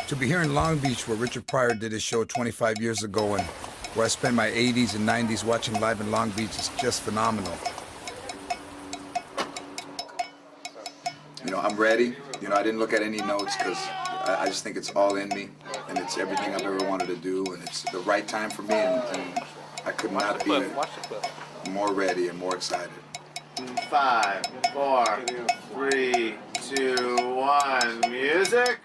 To be here in Long Beach where Richard Pryor did his show 25 years ago and where I spent my 80s and 90s watching live in Long Beach is just phenomenal. You know, I'm ready. You know, I didn't look at any notes because I just think it's all in me and it's everything I've ever wanted to do and it's the right time for me and I could not be more ready and more excited. 5, 4, 3, 2, 1, music.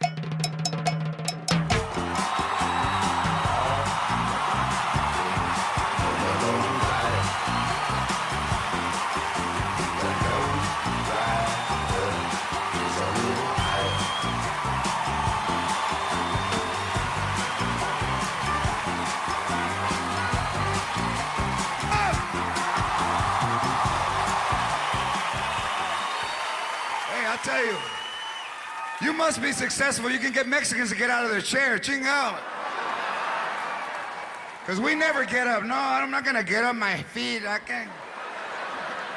I tell you, you must be successful. You can get Mexicans to get out of their chair. Ching out. Because we never get up. No, I'm not going to get up my feet. I can't.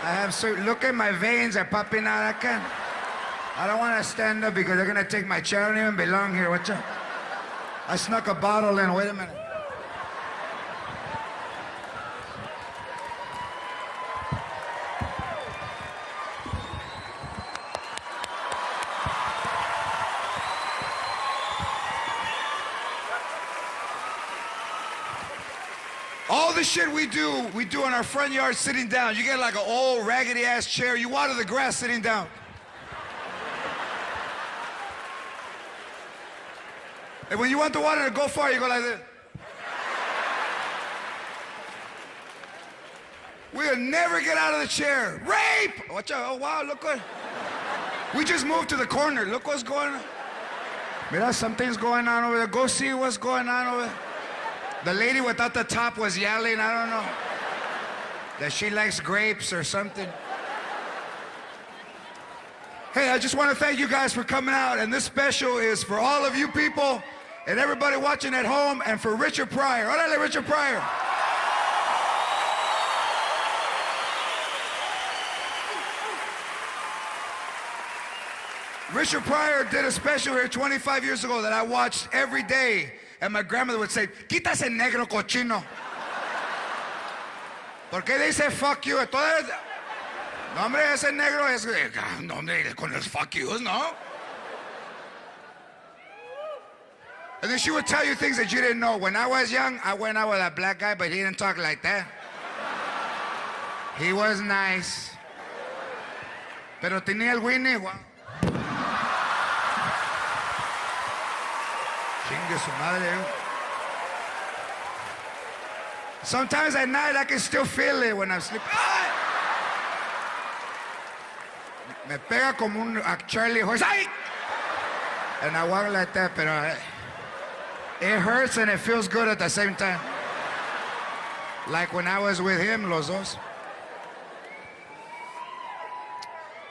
I have certain, look at my veins are popping out. I can't. I don't want to stand up because they're going to take my chair. I don't even belong here. Watch out. I snuck a bottle in. Wait a minute. All the shit we do in our front yard sitting down. You get like an old raggedy ass chair, you water the grass sitting down. And when you want the water to go far, you go like this. We'll never get out of the chair. Rape! Watch out, oh wow, look what. We just moved to the corner, look what's going on. Mira, something's going on over there. Go see what's going on over there. The lady without the top was yelling, I don't know, that she likes grapes or something. Hey, I just want to thank you guys for coming out, and this special is for all of you people and everybody watching at home and for Richard Pryor. Órale, Richard Pryor. Richard Pryor did a special here 25 years ago that I watched every day. And my grandmother would say, quita ese negro cochino. ¿Por qué dice fuck you? Entonces, no, hombre, ese negro es... No, hombre, con los fuck yous, no? And then she would tell you things that you didn't know. When I was young, I went out with a black guy, but he didn't talk like that. He was nice. Pero tenía el Winnie, wow. Chingue su madre. Sometimes at night I can still feel it when I'm sleeping. ¡Ay! Me pega como un Charlie horse. ¡Ay! And I walk like that, pero it hurts and it feels good at the same time. Like when I was with him, los dos.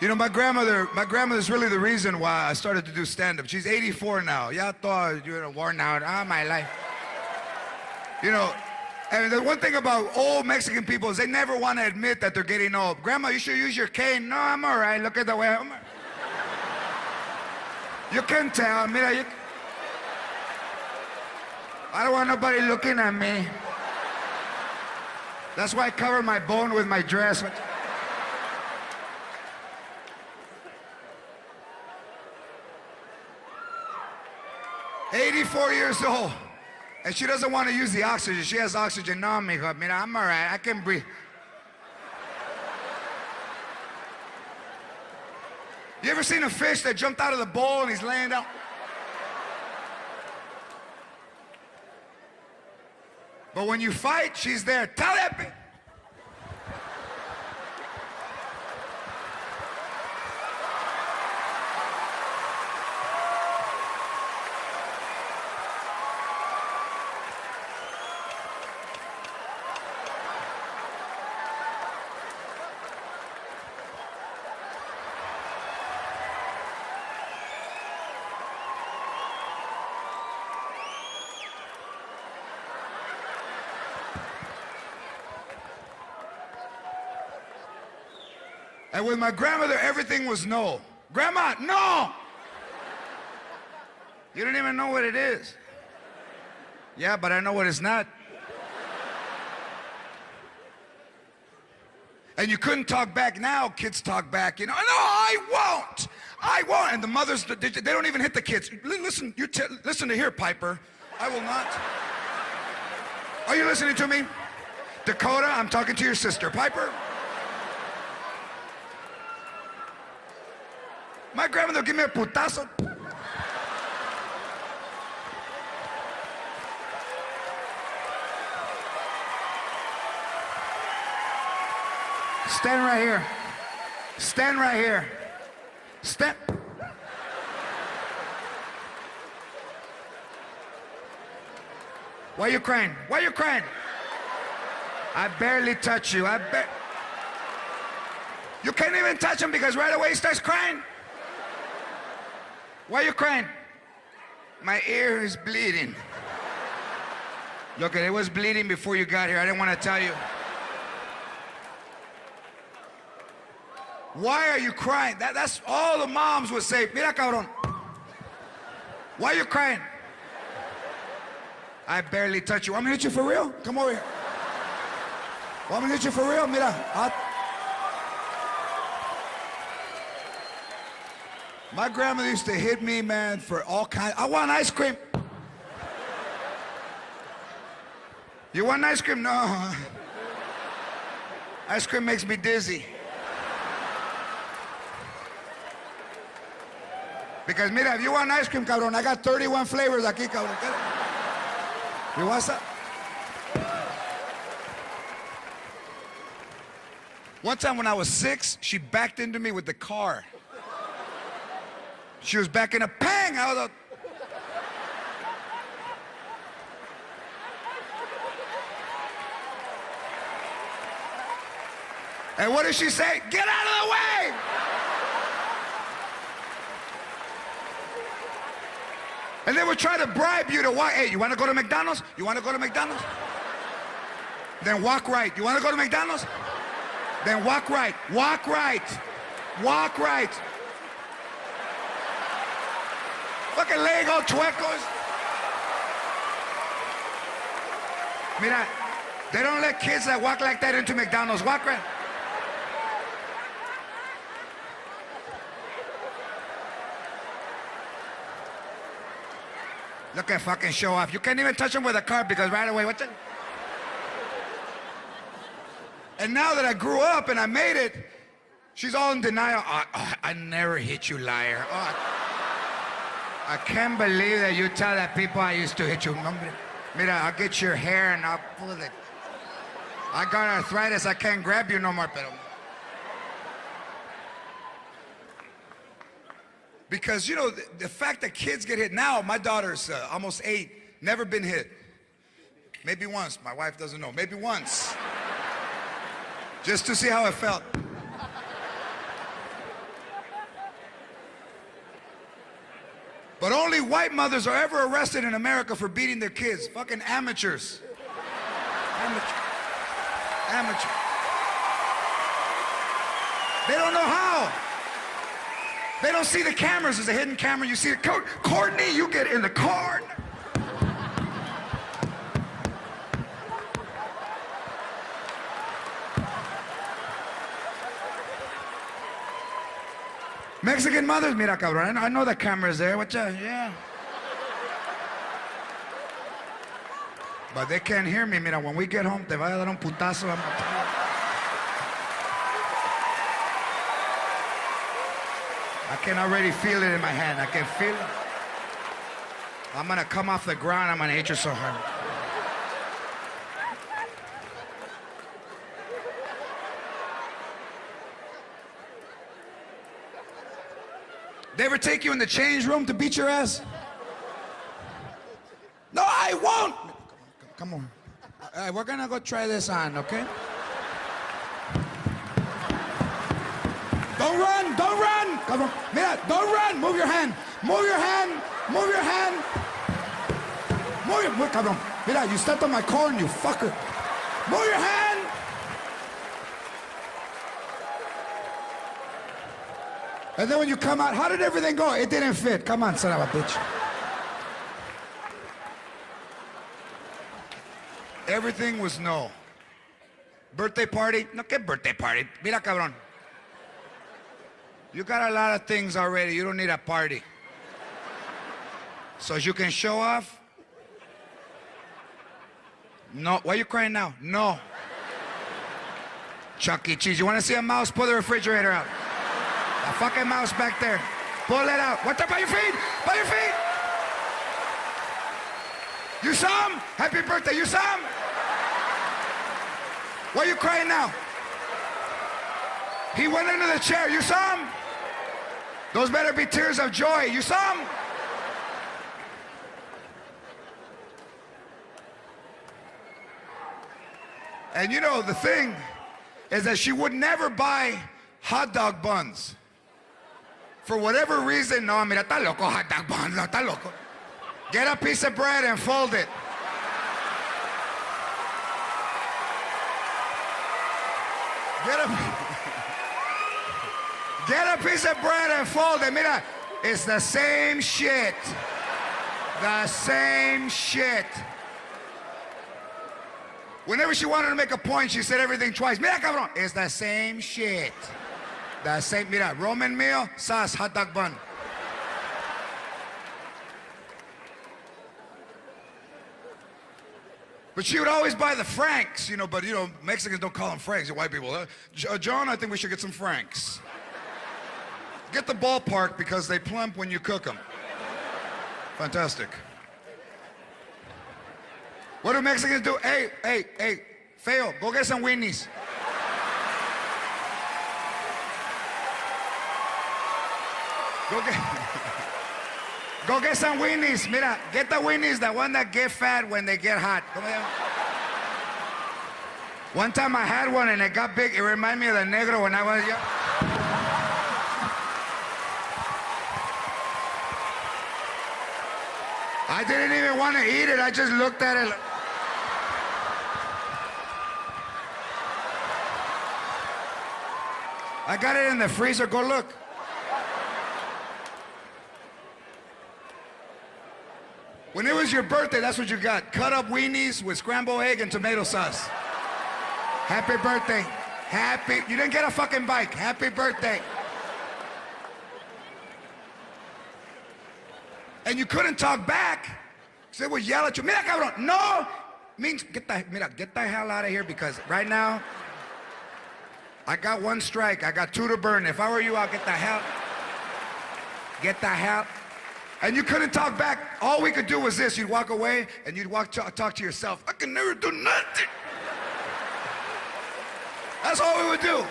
You know, my grandmother's really the reason why I started to do stand-up. She's 84 now. Ya thought you were worn out. My life. You know, and the one thing about old Mexican people is they never want to admit that they're getting old. Grandma, you should use your cane. No, I'm all right. Look at the way I'm... You can tell. Mira, I don't want nobody looking at me. That's why I cover my bone with my dress. 84 years old, and she doesn't want to use the oxygen. She has oxygen. No, mijo, mira, I'm all right. I can breathe. You ever seen a fish that jumped out of the bowl and he's laying down? But when you fight, she's there. Tell that bitch. And with my grandmother, everything was no. Grandma, no! You don't even know what it is. Yeah, but I know what it's not. And you couldn't talk back. Now kids talk back, you know. No, I won't. I won't. And the mothers, they don't even hit the kids. Listen, listen to here, Piper. I will not. Are you listening to me? Dakota, I'm talking to your sister. Piper? My grandmother give me a putazo. Stand right here. Stand right here. Stand. Why are you crying? Why are you crying? I barely touch you. You can't even touch him because right away he starts crying. Why are you crying? My ear is bleeding. Look, it was bleeding before you got here. I didn't want to tell you. Why are you crying? That's all the moms would say. Mira, cabrón. Why are you crying? I barely touch you. Want me to hit you for real? Come over here. Want me to hit you for real? Mira. My grandmother used to hit me, man, for all kinds. I want ice cream. You want ice cream? No. Ice cream makes me dizzy. Because mira, if you want ice cream, cabrón, I got 31 flavors aquí, cabrón. You want some? One time when I was 6, she backed into me with the car. She was backing a pang. I was a... And what did she say? Get out of the way! And they would try to bribe you to walk. Hey, you want to go to McDonald's? You want to go to McDonald's? Then walk right. You want to go to McDonald's? Then walk right. Walk right. Walk right. Fucking Lego chuecos. Mira, they don't let kids that walk like that into McDonald's. Walk right. Look at fucking show off. You can't even touch them with a car because right away, what the? And now that I grew up and I made it, she's all in denial. I never hit you, liar. I can't believe that you tell that people I used to hit you. Mira, I'll get your hair and I'll pull it. I got arthritis. I can't grab you no more, pero. Because, you know, the fact that kids get hit now, my daughter's almost 8, never been hit. Maybe once. My wife doesn't know. Maybe once. Just to see how it felt. But only white mothers are ever arrested in America for beating their kids. Fucking amateurs. Amateur. They don't know how. They don't see the cameras. There's a hidden camera. You see the Courtney, you get in the car. Mexican mothers, mira, cabrón. I know the camera's there. What's up? Yeah. But they can't hear me. Mira, when we get home, te va a dar un putazo. I can already feel it in my hand. I can feel it. I'm gonna come off the ground. I'm gonna hit you so hard. They ever take you in the change room to beat your ass? No, I won't. Come on. All right, we're gonna go try this on, okay? Don't run, don't run. Come on. Mira, don't run. Move your hand. Move your hand. Move your hand. Move, cabrón. Mira, you stepped on my corn, you fucker. Move your hand. And then when you come out, how did everything go? It didn't fit. Come on, son of a bitch. Everything was no. Birthday party? No, ¿qué birthday party? Mira, cabrón. You got a lot of things already. You don't need a party. So you can show off? No. Why are you crying now? No. Chuck E. Cheese. You want to see a mouse? Pull the refrigerator out. A fucking mouse back there. Pull it out. What the? By your feet! By your feet! You saw him? Happy birthday. You saw him? Why are you crying now? He went into the chair. You saw him? Those better be tears of joy. You saw him? And you know, the thing is that she would never buy hot dog buns. For whatever reason, no, mira, está loco, hot dog buns, no, está loco. Get a piece of bread and fold it. Get a piece of bread and fold it. Mira, it's the same shit. The same shit. Whenever she wanted to make a point, she said everything twice. Mira, cabrón, it's the same shit. The same, mira, Roman meal, sauce, hot dog bun. But she would always buy the Franks, you know, but, you know, Mexicans don't call them Franks, white people. John, I think we should get some Franks. Get the ballpark because they plump when you cook them. Fantastic. What do Mexicans do? Hey, feo, go get some weenies. Go get some weenies. Mira, get the weenies, the one that get fat when they get hot. One time I had one and it got big. It reminded me of the negro when I was young. I didn't even want to eat it. I just looked at it. I got it in the freezer. Go look. When it was your birthday, that's what you got. Cut up weenies with scrambled egg and tomato sauce. Happy birthday. Happy. You didn't get a fucking bike. Happy birthday. And you couldn't talk back. They would yell at you. Mira, cabrón. No. Means get the hell out of here because right now, I got one strike. I got two to burn. If I were you, I'll get the hell. Get the hell. And you couldn't talk back. All we could do was this. You'd walk away and you'd talk to yourself. I can never do nothing. That's all we would do.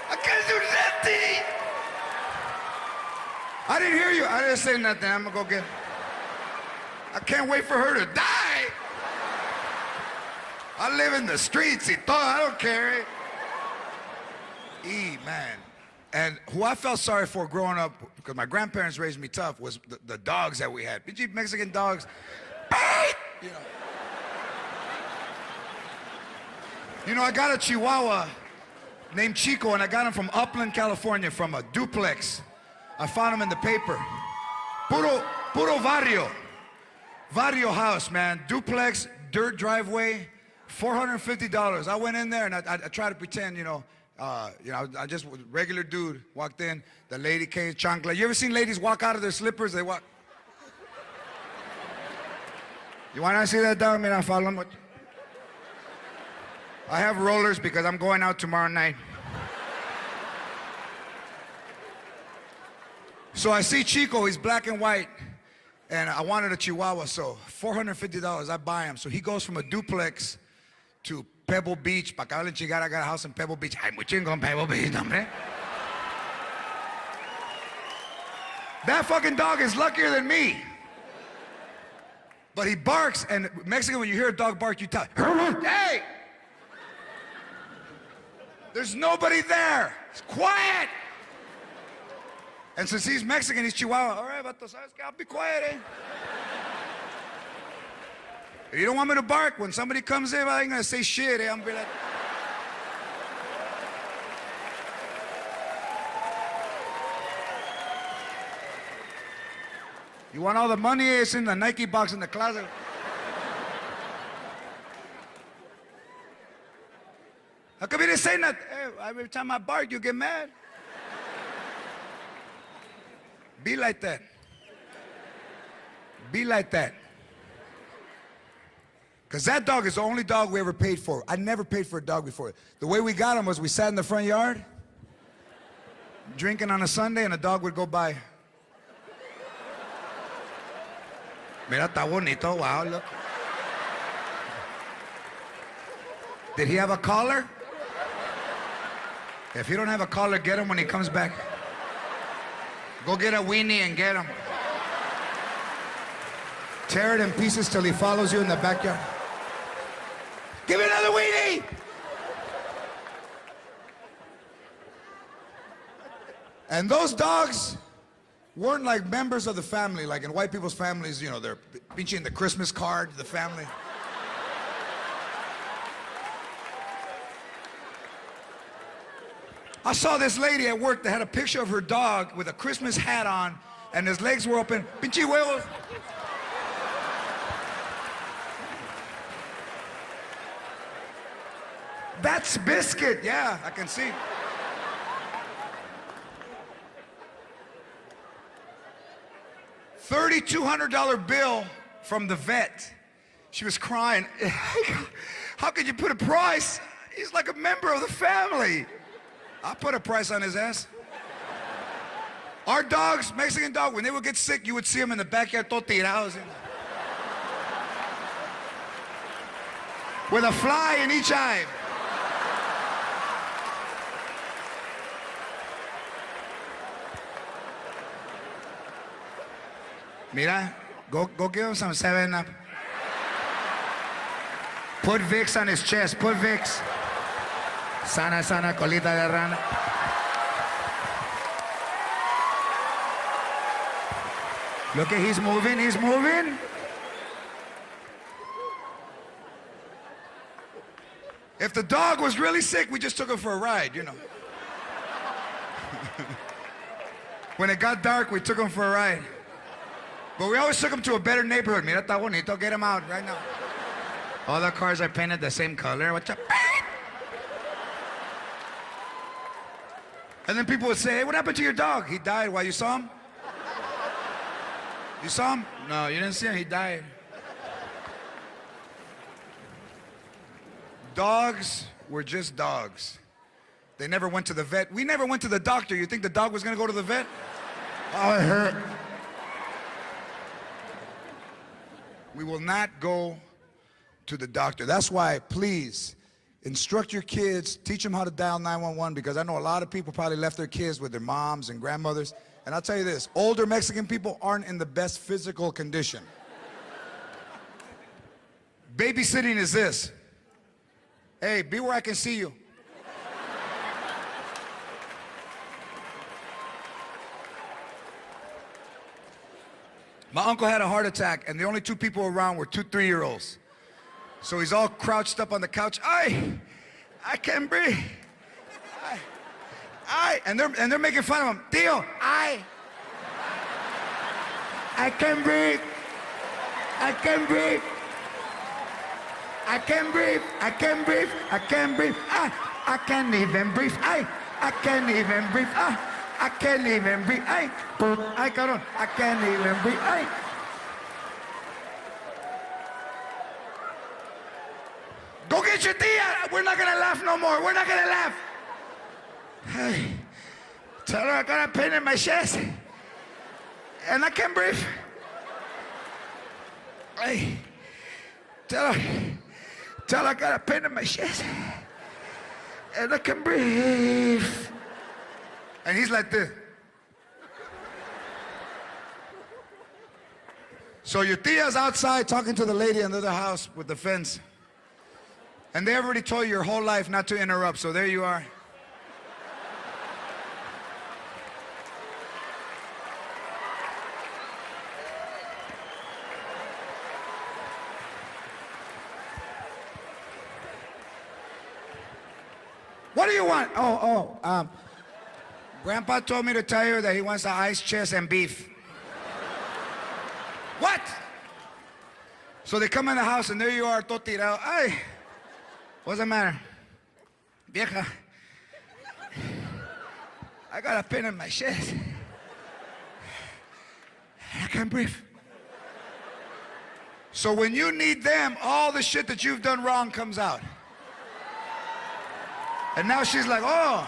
I can't do nothing. I didn't hear you. I didn't say nothing. I'm gonna go get. I can't wait for her to die. I live in the streets. I don't care. Man. And who I felt sorry for growing up, because my grandparents raised me tough, was the dogs that we had. Big Mexican dogs. You know, I got a Chihuahua named Chico, and I got him from Upland, California, from a duplex. I found him in the paper. Puro barrio house, man. Duplex, dirt driveway, $450. I went in there and I tried to pretend, I just regular dude walked in. The lady came, chancla. You ever seen ladies walk out of their slippers? They walk. You want to see that dog? Mira, follow me. I have rollers because I'm going out tomorrow night. So I see Chico, he's black and white, and I wanted a Chihuahua, so $450, I buy him. So he goes from a duplex to Pebble Beach. Pa' acá chingar, I got a house in Pebble Beach. Ay, muy chingón Pebble Beach, hombre. That fucking dog is luckier than me. But he barks, and Mexican, when you hear a dog bark, you tell, hey! There's nobody there. It's quiet. And since he's Mexican, he's Chihuahua. All right, vato, sabes que I'll be quiet, eh? If you don't want me to bark, when somebody comes in, I ain't gonna say shit, eh? I'm gonna be like... You want all the money? It's in the Nike box in the closet. say nothing. Hey, every time I bark, you get mad. Be like that. Be like that. Because that dog is the only dog we ever paid for. I never paid for a dog before. The way we got him was we sat in the front yard, drinking on a Sunday, and a dog would go by. Mira, está bonito. Wow, look. Did he have a collar? If he don't have a collar, get him when he comes back. Go get a weenie and get him. Tear it in pieces till he follows you in the backyard. Give me another weenie! And those dogs weren't like members of the family, like in white people's families, you know, they're pinching the Christmas card, the family. I saw this lady at work that had a picture of her dog with a Christmas hat on and his legs were open. Pinche huevos. That's Biscuit, yeah, I can see. $3,200 bill from the vet. She was crying. How could you put a price? He's like a member of the family. I put a price on his ass. Our dogs, Mexican dog, when they would get sick, you would see them in the backyard, todo tirados. With a fly in each eye. Mira, go give him some 7-Up. Put Vicks on his chest, put Vicks. Sana, sana, colita de rana. Look at, he's moving, he's moving. If the dog was really sick, we just took him for a ride, you know. When it got dark, we took him for a ride. But we always took him to a better neighborhood. Mira, está bonito, get him out right now. All the cars are painted the same color. What's up? And then people would say, hey, what happened to your dog? He died. Why, you saw him? You saw him? No, you didn't see him. He died. Dogs were just dogs. They never went to the vet. We never went to the doctor. You think the dog was going to go to the vet? Oh, it hurt. We will not go to the doctor. That's why, please, instruct your kids, teach them how to dial 911, because I know a lot of people probably left their kids with their moms and grandmothers. And I'll tell you this, older Mexican people aren't in the best physical condition. Babysitting is this. Hey, be where I can see you. My uncle had a heart attack, and the only two people around were 2 3-year-olds. So he's all crouched up on the couch. I can't breathe. And they're making fun of him. Tío, I can't breathe. I can't breathe. I can't breathe. I can't breathe. I can't breathe. I can't even breathe. I can't even breathe. I can't even breathe. Ay, cabrón. I can't even breathe. Ay. Go get your tia. We're not gonna laugh no more. We're not gonna laugh. Hey, tell her I got a pain in my chest and I can't breathe. Hey, tell her I got a pain in my chest and I can't breathe. And he's like this. So your tia's outside talking to the lady in the other house with the fence. And they already told you your whole life not to interrupt, so there you are. What do you want? Grandpa told me to tell you that he wants an ice chest and beef. What? So they come in the house and there you are, todo tirado. Ay, what's the matter? Vieja, I got a pain in my chest. I can't breathe. So when you need them, all the shit that you've done wrong comes out. And now she's like, oh,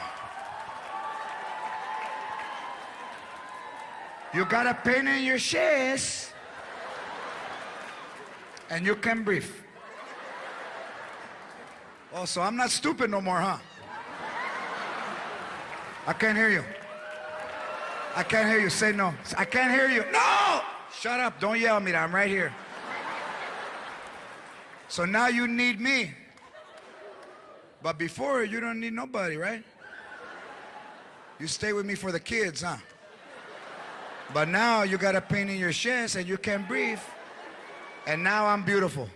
you got a pain in your chest and you can breathe. Oh, so I'm not stupid no more, huh? I can't hear you. I can't hear you. Say no. I can't hear you. No! Shut up. Don't yell at me. I'm right here. So now you need me. But before, you don't need nobody, right? You stay with me for the kids, huh? But now you got a pain in your chest and you can't breathe. And now I'm beautiful.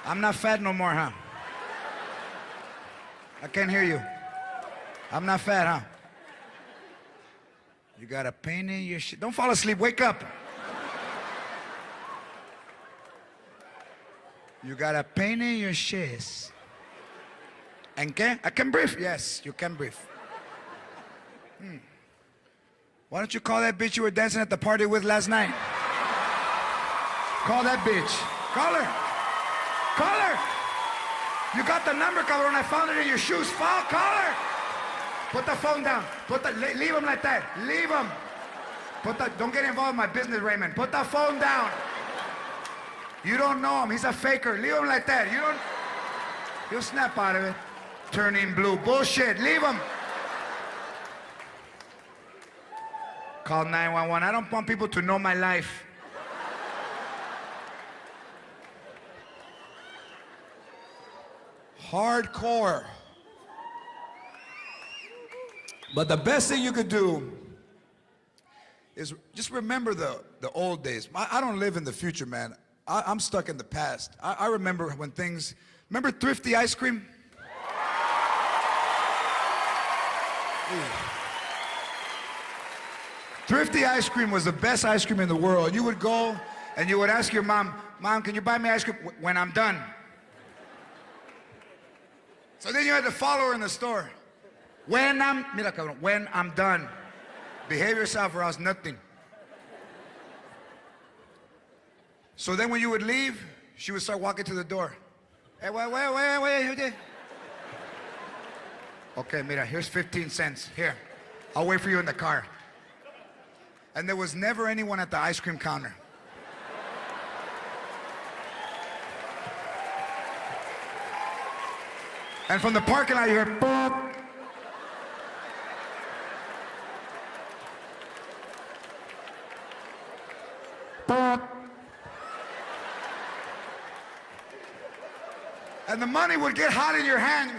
I'm not fat no more, huh? I can't hear you. I'm not fat, huh? You got a pain in your shit. Don't fall asleep. Wake up. You got a pain in your chest. And can I can breathe? Yes, you can breathe. Why don't you call that bitch you were dancing at the party with last night? Call that bitch. Call her. Call her. You got the number, cabrón. I found it in your shoes. Call her. Put the phone down. Leave him like that. Leave him. Don't get involved in my business, Raymond. Put the phone down. You don't know him. He's a faker. Leave him like that. He'll snap out of it. Turning blue. Bullshit. Leave him. Call 911. I don't want people to know my life. Hardcore. But the best thing you could do is just remember the old days. I don't live in the future, man. I'm stuck in the past. I remember when things, remember Thrifty ice cream? Ooh. Thrifty ice cream was the best ice cream in the world. You would go and you would ask your mom, Mom, can you buy me ice cream when I'm done? So then you had to follow her in the store. When I'm done. Behave yourself or else nothing. So then when you would leave, she would start walking to the door. Hey, wait. Okay, mira, here's 15 cents. Here, I'll wait for you in the car. And there was never anyone at the ice cream counter. And from the parking lot, you hear, boop. Boop. And the money would get hot in your hand.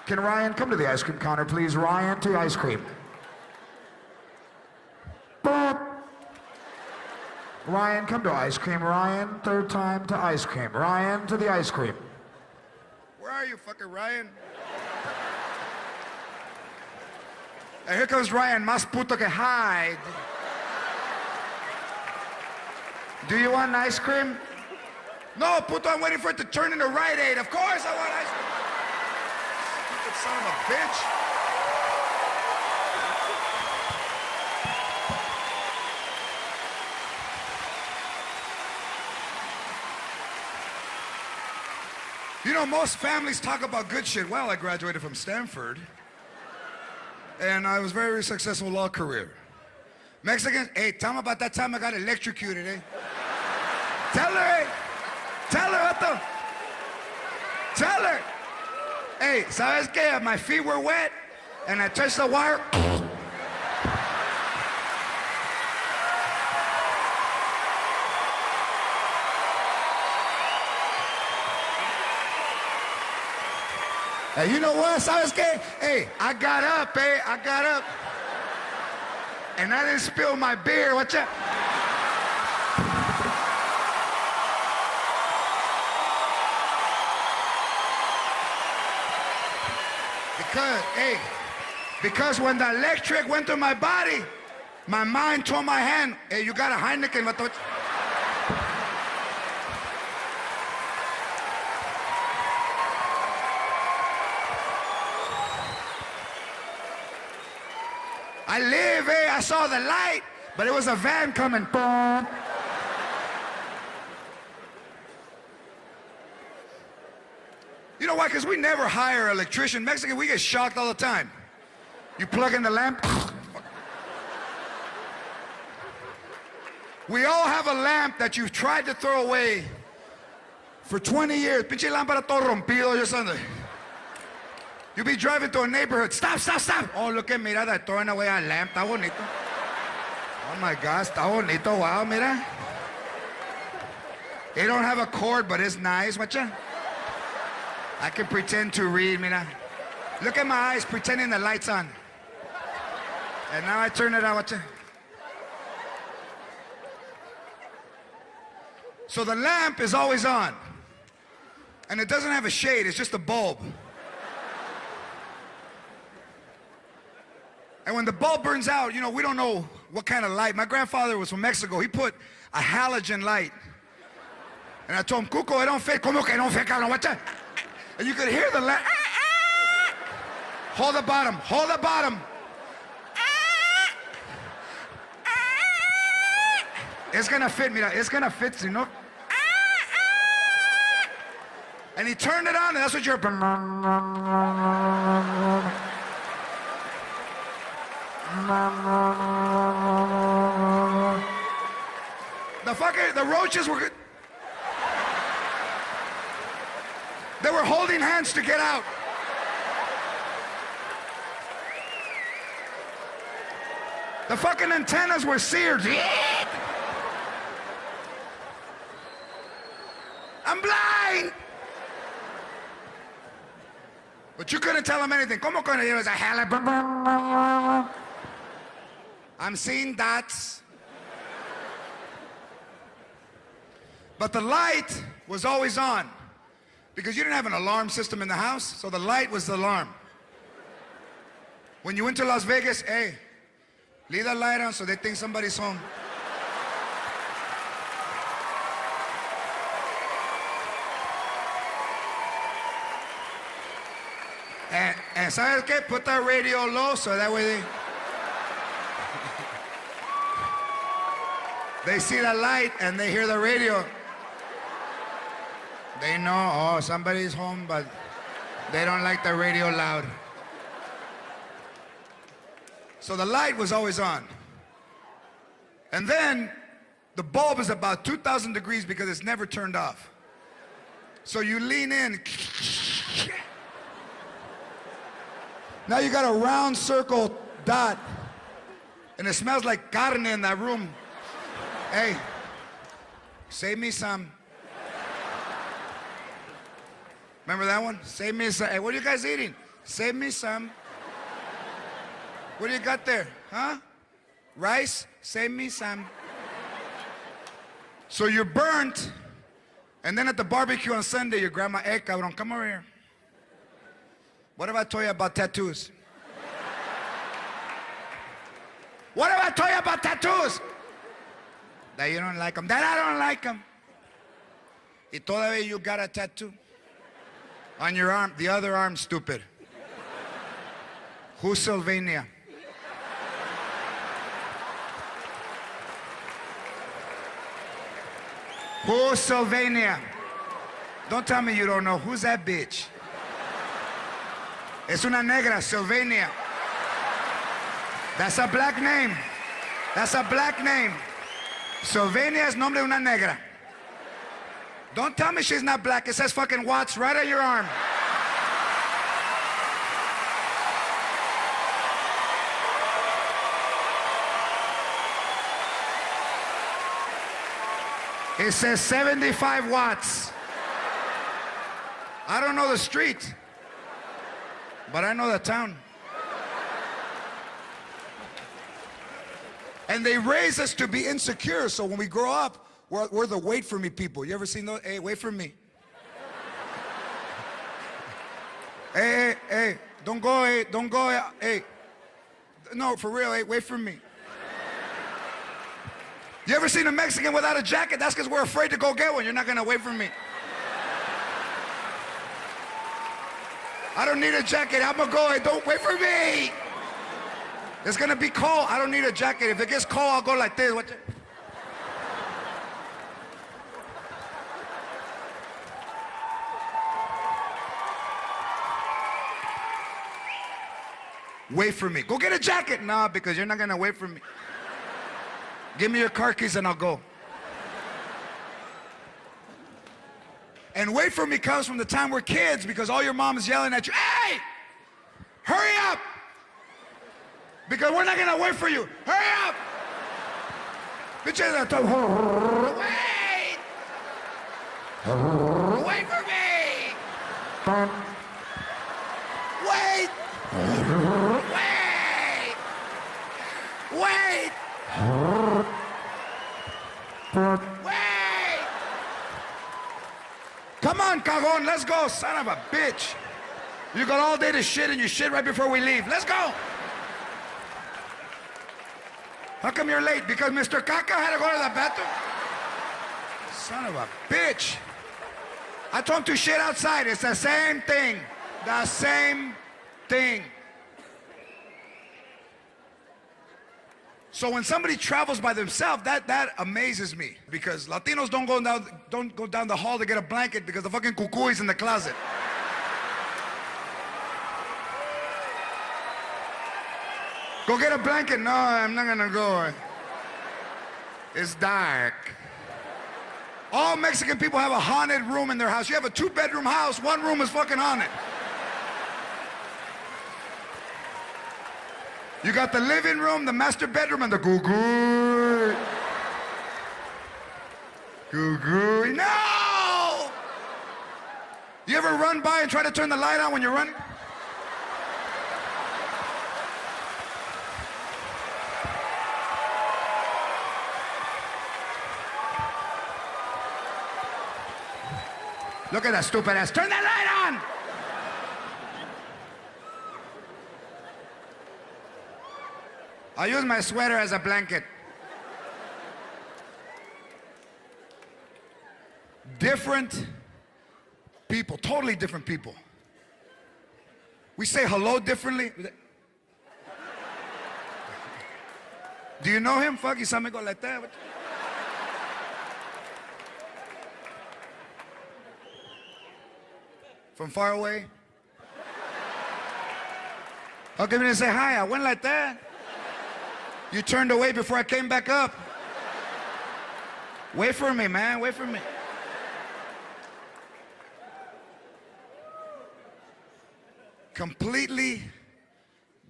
Can Ryan come to the ice cream counter, please? Ryan to ice cream. Boop. Ryan, come to ice cream. Ryan, third time to ice cream. Ryan to the ice cream. Where are you, fucking Ryan? And here comes Ryan, más puto que hide. Do you want ice cream? No, puto, I'm waiting for it to turn into Rite Aid. Of course I want ice cream. Stupid son of a bitch. You know, most families talk about good shit. Well, I graduated from Stanford, and I was very successful law career. Mexicans, hey, tell them about that time I got electrocuted, eh? Tell her, hey. Tell her, what the? Tell her. Hey, ¿sabes qué? My feet were wet, and I touched the wire. Hey, you know what? ¿Sabes qué? Hey, I got up, eh? I got up. And I didn't spill my beer. Watch out. Because when the electric went through my body, my mind told my hand, hey, you got a Heineken. I live, I saw the light, but it was a van coming. Boom. You know why? Because we never hire an electrician. Mexican, we get shocked all the time. You plug in the lamp. We all have a lamp that you've tried to throw away for 20 years. Pinche lámpara todo rompido, yo Sunday. You be driving to a neighborhood. Stop, stop, stop. Oh, look at mira, they're throwing away a lamp. Está bonito. Oh my gosh, está bonito. Wow, mira. They don't have a cord, but it's nice. Watcha. I can pretend to read, mira. Look at my eyes, pretending the light's on. And now I turn it on, watcha. So the lamp is always on. And it doesn't have a shade, it's just a bulb. And when the bulb burns out, you know, we don't know what kind of light. My grandfather was from Mexico. He put a halogen light. And I told him, Cuco, it don't fit. ¿Cómo que no fit, cabrón? Watch out. And you could hear the lamp. Hold the bottom, hold the bottom. It's gonna fit, mira, it's gonna fit, you know. And he turned it on, and that's what you're. The roaches were. They were holding hands to get out. The fucking antennas were seared. I'm blind. But you couldn't tell him anything. ¿Cómo con it was a hell? I'm seeing dots. But the light was always on because you didn't have an alarm system in the house, so the light was the alarm. When you went to Las Vegas, hey, leave the light on so they think somebody's home. And ¿sabes qué? Put that radio low so that way they see the light and they hear the radio. They know, oh, somebody's home, but they don't like the radio loud. So the light was always on. And then the bulb is about 2,000 degrees because it's never turned off. So you lean in. Now you got a round circle dot, and it smells like carne in that room. Hey, save me some. Remember that one? Save me some. Hey, what are you guys eating? Save me some. What do you got there? Huh? Rice? Save me some. So you're burnt, and then at the barbecue on Sunday, your grandma, hey, cabrón, come over here. What if I told you about tattoos? What if I told you about tattoos? That you don't like them. That I don't like them. Y todavía you got a tattoo on your arm, the other arm, stupid. Who's Sylvania? Who's Sylvania? Don't tell me you don't know. Who's that bitch? Es una negra, Sylvania. That's a black name. That's a black name. Sylvania es nombre de una negra. Don't tell me she's not black. It says fucking Watts right on your arm. It says 75 watts. I don't know the street, but I know the town. And they raise us to be insecure, so when we grow up, we're the wait for me people. You ever seen those? Hey, wait for me. Hey, don't go, hey. No, for real, hey, wait for me. You ever seen a Mexican without a jacket? That's because we're afraid to go get one. You're not gonna wait for me. I don't need a jacket, I'm gonna go, hey, don't wait for me. It's gonna be cold. I don't need a jacket. If it gets cold, I'll go like this. Watch it. Wait for me. Go get a jacket. Nah, because you're not gonna wait for me. Give me your car keys and I'll go. And wait for me comes from the time we're kids because all your mom is yelling at you, hey, hurry up. Because we're not gonna wait for you. Hurry up. Bitches are talking, wait. Wait for me. Wait. Wait. Wait. Wait. Come on, cagon, let's go, son of a bitch. You got all day to shit and you shit right before we leave. Let's go. How come you're late? Because Mr. Caca had to go to the bathroom? Son of a bitch. I told him to shit outside. It's the same thing. The same thing. So when somebody travels by themselves, that amazes me. Because Latinos don't go down the hall to get a blanket because the fucking cuckoo is in the closet. Go get a blanket. No, I'm not gonna go. It's dark. All Mexican people have a haunted room in their house. You have a 2-bedroom house, one room is fucking haunted. You got the living room, the master bedroom, and the goo-goo. Goo-goo. No! You ever run by and try to turn the light on when you're running? Look at that stupid ass. Turn that light on! I'll use my sweater as a blanket. Different people, totally different people. We say hello differently. Do you know him? Fuck, you saw me go like that. From far away? How come you didn't say hi? I went like that. You turned away before I came back up. Wait for me, man. Wait for me. Completely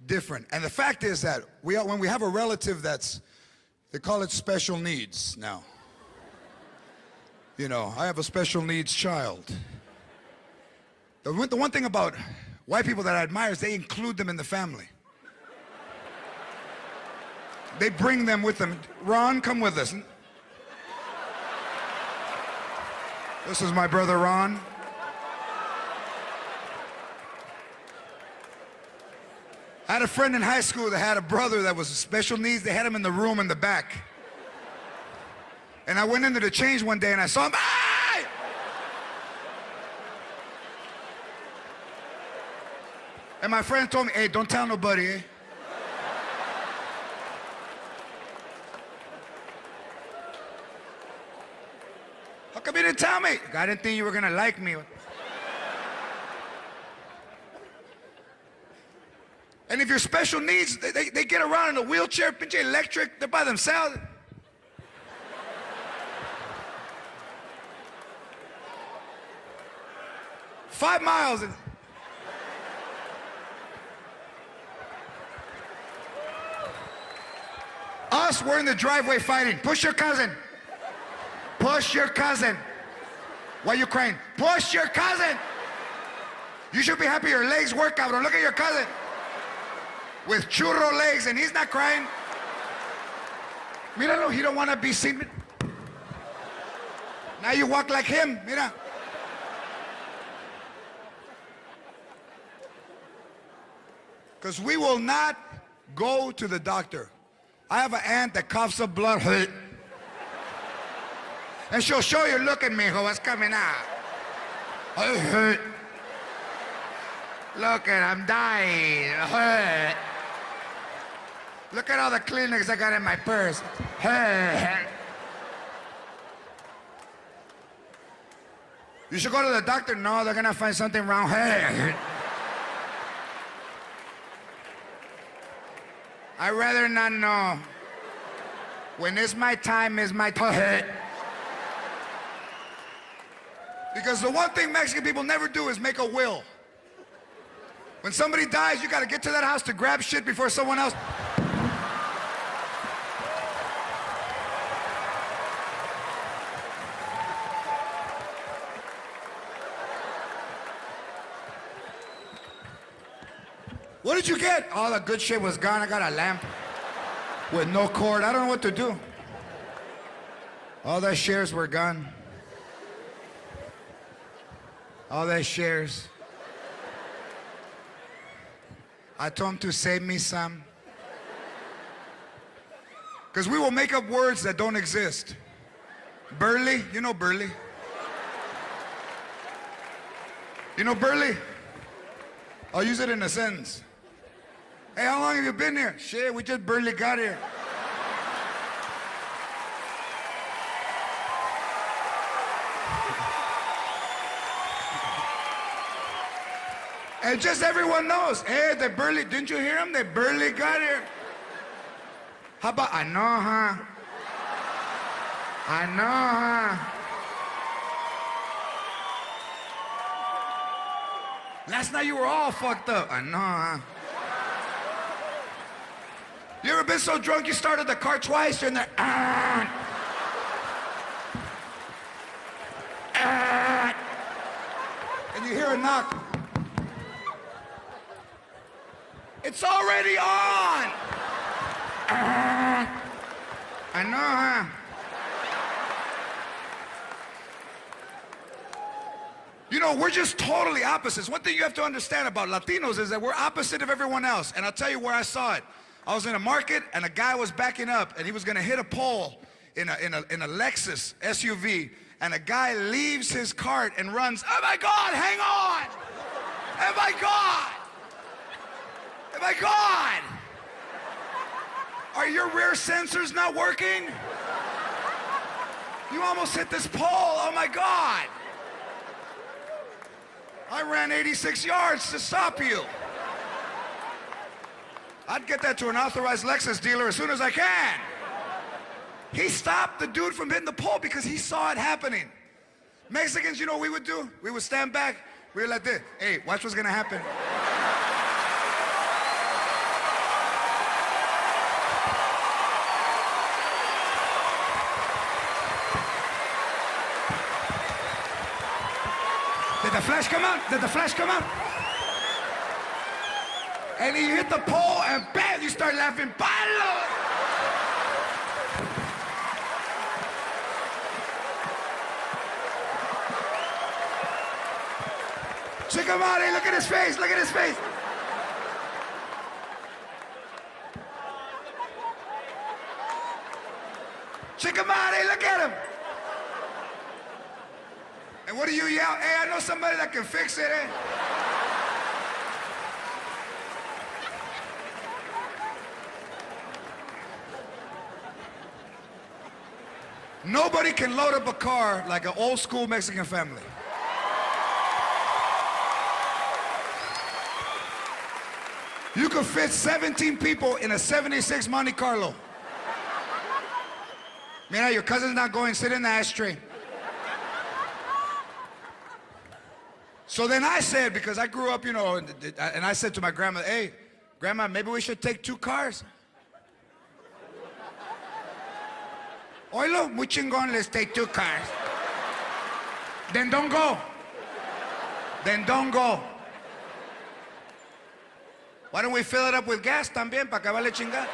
different. And the fact is that when we have a relative they call it special needs now. You know, I have a special needs child. The one thing about white people that I admire is they include them in the family. They bring them with them. Ron, come with us. This is my brother Ron. I had a friend in high school that had a brother that was special needs. They had him in the room in the back. And I went into the change one day and I saw him. Ah! And my friend told me, hey, don't tell nobody, eh? How come you didn't tell me? I didn't think you were gonna like me. And if you're special needs, they get around in a wheelchair, pinche electric, they're by themselves. Five miles. Us, we're in the driveway fighting. Push your cousin. Push your cousin. Why are you crying? Push your cousin. You should be happy your legs work out. Or look at your cousin with churro legs and he's not crying. Míralo, he don't want to be seen. Now you walk like him. Mira. Because we will not go to the doctor. I have an aunt that coughs up blood. And she'll show you, look at me, what's coming out. I hurt. Look at, I'm dying. I hurt. Look at all the Kleenex I got in my purse. Hey. You should go to the doctor. No, they're gonna find something wrong. Hey. I'd rather not know. When it's my time, it's my time. Because the one thing Mexican people never do is make a will. When somebody dies, you gotta get to that house to grab shit before someone else. What did you get? All the good shit was gone. I got a lamp with no cord. I don't know what to do. All the shares were gone. All the shares. I told him to save me some. Because we will make up words that don't exist. Burley, you know Burley? You know Burley? I'll use it in a sentence. Hey, how long have you been here? Shit, we just barely got here. And just everyone knows, hey, they barely, didn't you hear them? They barely got here. How about, I know, huh? I know, huh? Last night you were all fucked up. I know, huh? You ever been so drunk you started the car twice? You're in there, and you hear a knock. It's already on. I know, huh? You know, we're just totally opposites. One thing you have to understand about Latinos is that we're opposite of everyone else. And I'll tell you where I saw it. I was in a market and a guy was backing up and he was gonna hit a pole in a Lexus SUV, and a guy leaves his cart and runs. Oh my God, hang on! Oh my God! Oh my God! Are your rear sensors not working? You almost hit this pole, oh my God! I ran 86 yards to stop you. I'd get that to an authorized Lexus dealer as soon as I can. He stopped the dude from hitting the pole because he saw it happening. Mexicans, you know what we would do? We would stand back. We were like this. Hey, watch what's gonna happen. Did the flash come out? Did the flash come out? And you hit the pole and bam, you start laughing. Palo! Check him out, hey, look at his face, look at his face. Check him out, hey, look at him. And what do you yell? Hey, I know somebody that can fix it, eh? Nobody can load up a car like an old school Mexican family. You could fit 17 people in a 76 Monte Carlo. Mira, your cousin's not going, sit in the ashtray. So then I said, because I grew up, you know, and I said to my grandma, hey, Grandma, maybe we should take 2 cars. Oilo, muy chingón, let's take 2 cars. Then don't go. Then don't go. Why don't we fill it up with gas también para acabarle chingar?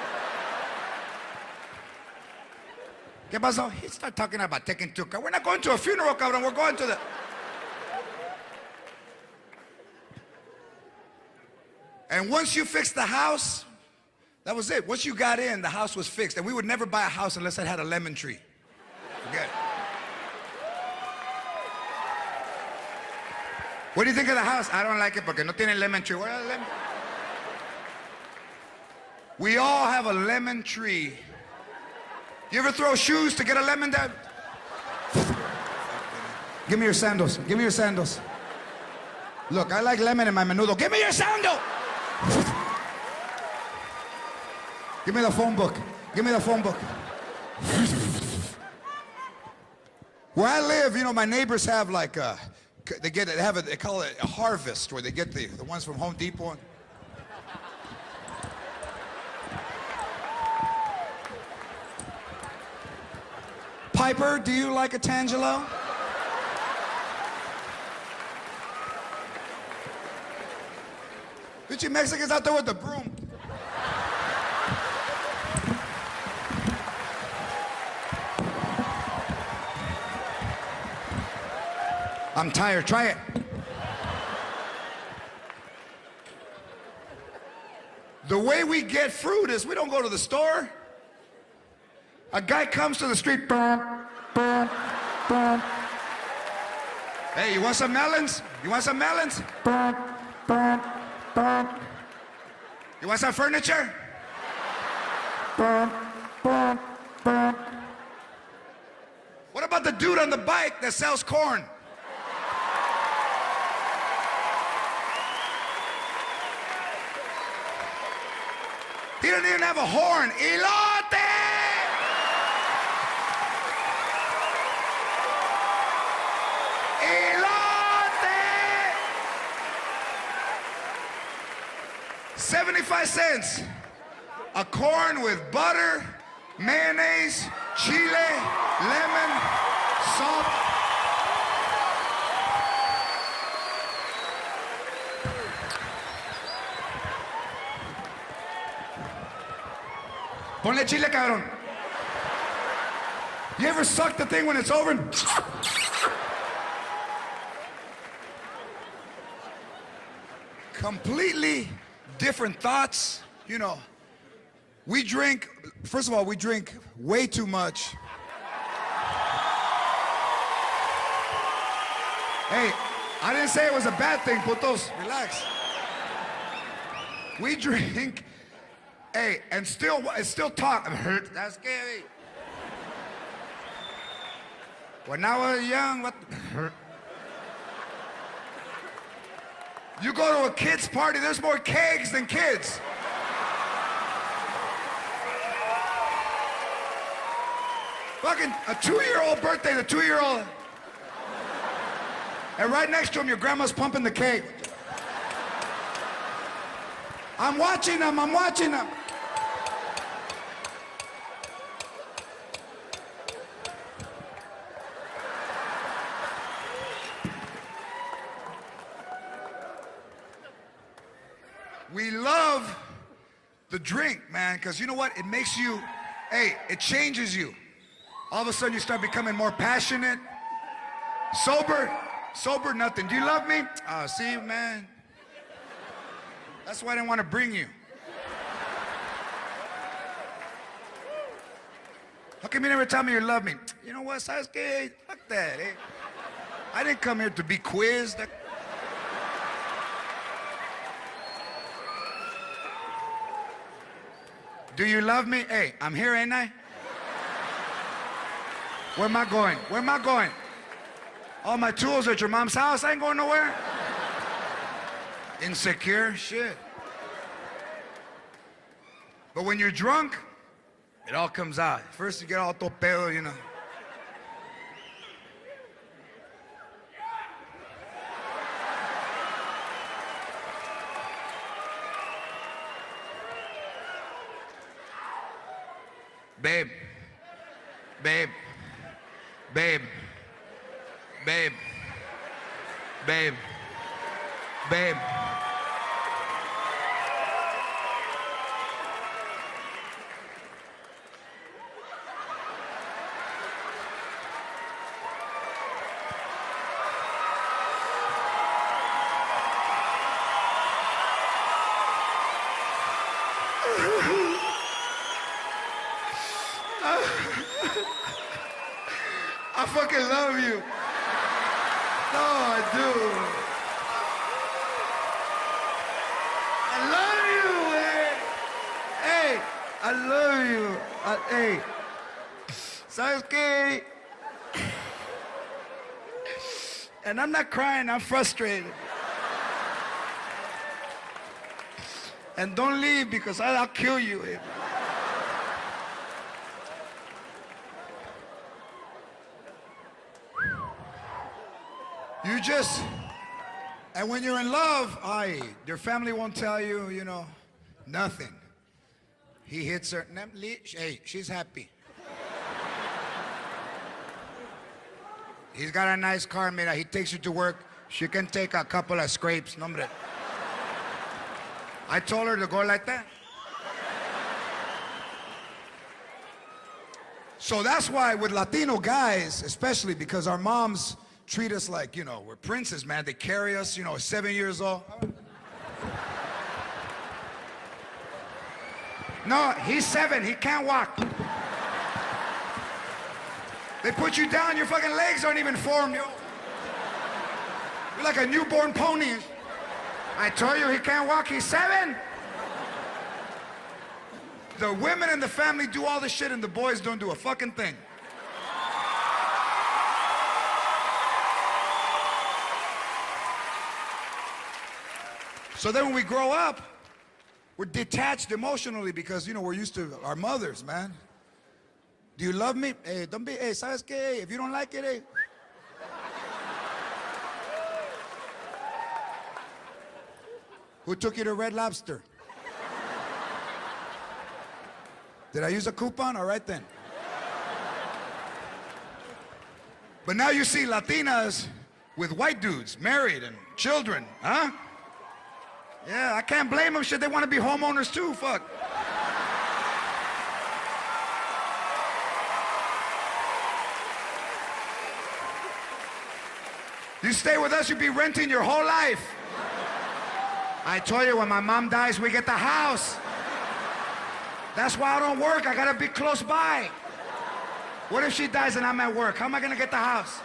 ¿Qué pasó? He started talking about taking 2 cars. We're not going to a funeral, cabrón. We're going to the... And once you fixed the house, that was it. Once you got in, the house was fixed. And we would never buy a house unless it had a lemon tree. Forget it. What do you think of the house? I don't like it porque no tiene lemon tree. What are the lemon? We all have a lemon tree. You ever throw shoes to get a lemon, Dad? Give me your sandals. Give me your sandals. Look, I like lemon in my menudo. Give me your sandal! Give me the phone book. Give me the phone book. Where I live, you know, my neighbors have like they call it a harvest, where they get the ones from Home Depot. Piper, do you like a Tangelo? Bitchy Mexicans out there with the broom. I'm tired. Try it. The way we get fruit is we don't go to the store. A guy comes to the street. Hey, you want some melons? You want some melons? You want some furniture? What about the dude on the bike that sells corn? He doesn't even have a horn. Elote! Elote! 75 cents. A corn with butter, mayonnaise, chile, lemon, salt. Ponle chile, cabrón. You ever suck the thing when it's over? Completely different thoughts. You know, we drink, first of all, we drink way too much. Hey, I didn't say it was a bad thing, putos. Relax. We drink. Hey, and it's still talk. That's scary. When I was young, what? You go to a kid's party, there's more kegs than kids. Fucking a 2-year-old birthday, the 2-year-old. And right next to him, your grandma's pumping the keg. I'm watching them, I'm watching them. We love the drink, man, because you know what? It makes you, hey, it changes you. All of a sudden you start becoming more passionate. Sober, nothing. Do you love me? Oh, see, man. That's why I didn't want to bring you. How come you never tell me you love me? You know what, Sasuke? Fuck that, eh? I didn't come here to be quizzed. Do you love me? Hey, I'm here, ain't I? Where am I going? Where am I going? All my tools are at your mom's house. I ain't going nowhere. Insecure? Shit. But when you're drunk, it all comes out. First you get all topeo, you know. Babe, babe, babe, babe, babe, babe. I fucking love you. No, I do. I love you, man. Hey, Hey, I love you. Hey, ¿sabes qué? And I'm not crying, I'm frustrated. And don't leave because I'll kill you. You just, and when you're in love, your family won't tell you, you know, nothing. He hits her, hey, she's happy. He's got a nice car, mira, he takes her to work. She can take a couple of scrapes, no hombre. I told her to go like that. So that's why with Latino guys, especially because our moms treat us like, you know, we're princes, man. They carry us, you know, 7 years old. No, he's 7, he can't walk. They put you down, your fucking legs aren't even formed, yo. You're like a newborn pony. I told you he can't walk, he's 7. The women in the family do all the shit and the boys don't do a fucking thing. So then when we grow up, we're detached emotionally because, you know, we're used to our mothers, man. Do you love me? Hey, don't be, hey, ¿sabes qué? Hey, if you don't like it, hey. Who took you to Red Lobster? Did I use a coupon? All right then. But now you see Latinas with white dudes, married and children, huh? Yeah, I can't blame them. Shit, they want to be homeowners too, fuck. You stay with us, you'll be renting your whole life. I told you, when my mom dies, we get the house. That's why I don't work, I gotta be close by. What if she dies and I'm at work? How am I gonna get the house?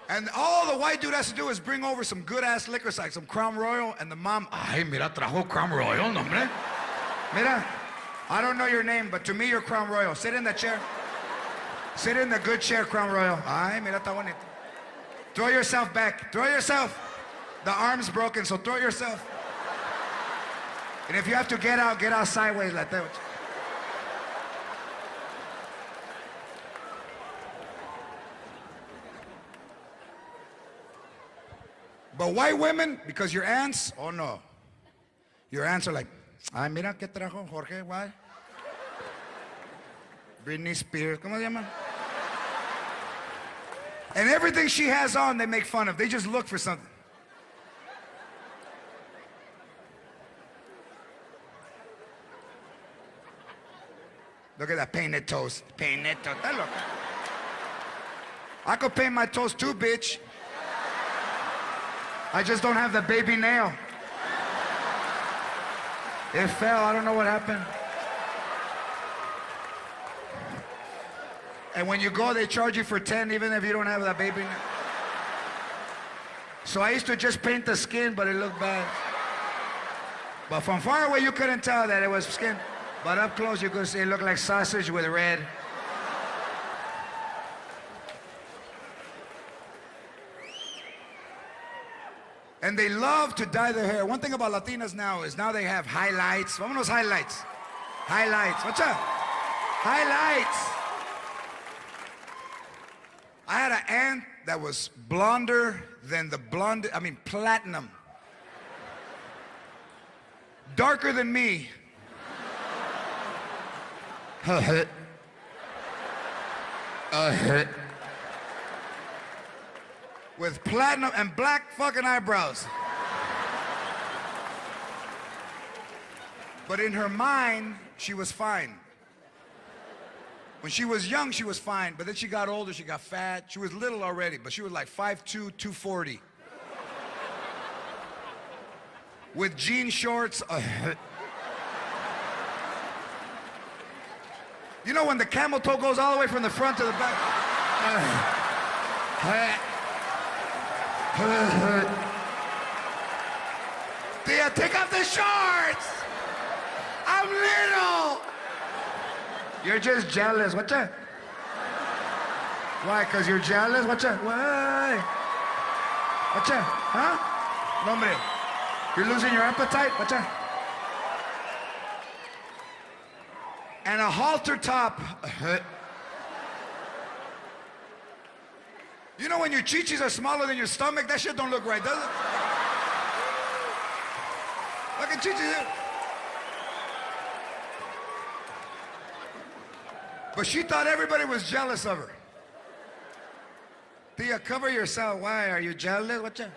And all the white dude has to do is bring over some good-ass liquor, like some Crown Royal, and the mom, ay, mira, trajo Crown Royal, no, hombre. Mira, I don't know your name, but to me, you're Crown Royal. Sit in that chair. Sit in the good chair, Crown Royal. Ay, mira, está bonito. Throw yourself back. Throw yourself. The arm's broken, so throw yourself. And if you have to get out sideways like that. But white women, because your aunts, oh no. Your aunts are like, ay, mira, ¿qué trajo Jorge? Why? Britney Spears, ¿cómo se llama? And everything she has on, they make fun of. They just look for something. Look at that painted toes. Painted toes. Look. I could paint my toes too, bitch. I just don't have the baby nail. It fell, I don't know what happened. And when you go, they charge you for 10 even if you don't have that baby nail. So I used to just paint the skin, but it looked bad. But from far away, you couldn't tell that it was skin. But up close, you could see it looked like sausage with red. And they love to dye their hair. One thing about Latinas now is now they have highlights. Vámonos highlights. Highlights. What's up? Highlights. I had an aunt that was blonder than the blonde, platinum. Darker than me. With platinum and black fucking eyebrows. But in her mind, she was fine. When she was young, she was fine, but then she got older, she got fat. She was little already, but she was like 5'2", 240. With jean shorts. You know when the camel toe goes all the way from the front to the back? Tia, take off the shorts. I'm little. You're just jealous. What's that? Why? Because you're jealous? What's that? Why? What's that? Huh? Hombre, you're losing your appetite? What's that? And a halter top. You know when your chichis are smaller than your stomach? That shit don't look right, does it? Look at chichis. But she thought everybody was jealous of her. Tia, cover yourself. Why? Are you jealous? What's that?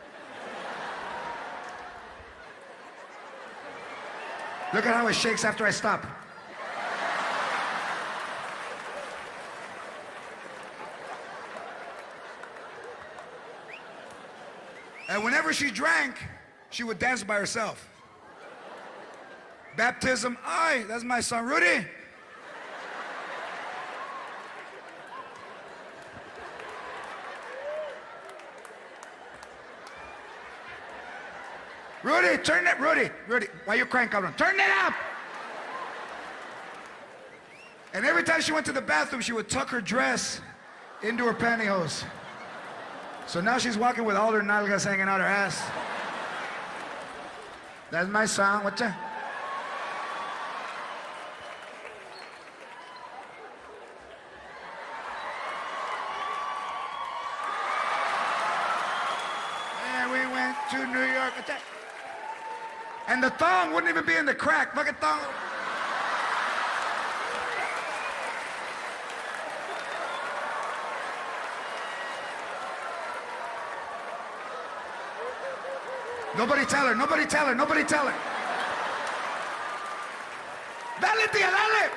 Look at how it shakes after I stop. And whenever she drank, she would dance by herself. Baptism, aye, that's my son, Rudy. Rudy, turn it, Rudy, why you crying, cabrón? Turn it up! And every time she went to the bathroom, she would tuck her dress into her pantyhose. So now she's walking with all her nalgas hanging out her ass. That's my song. What's that? And we went to New York. What's that? And the thong wouldn't even be in the crack. Fucking thong. Nobody tell her, nobody tell her, nobody tell her. Dale, tía, dale.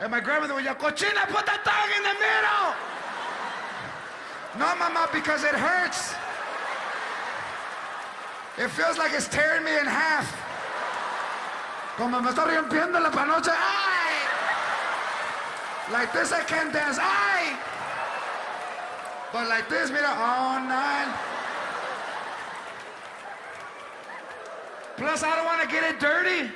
And my grandmother would yell, Cochina, put the tongue in the middle. No, mama, because it hurts. It feels like it's tearing me in half. Como me está rompiendo la panocha, ay! Like this I can't dance, ay! But like this, mira, all night. Plus, I don't want to get it dirty.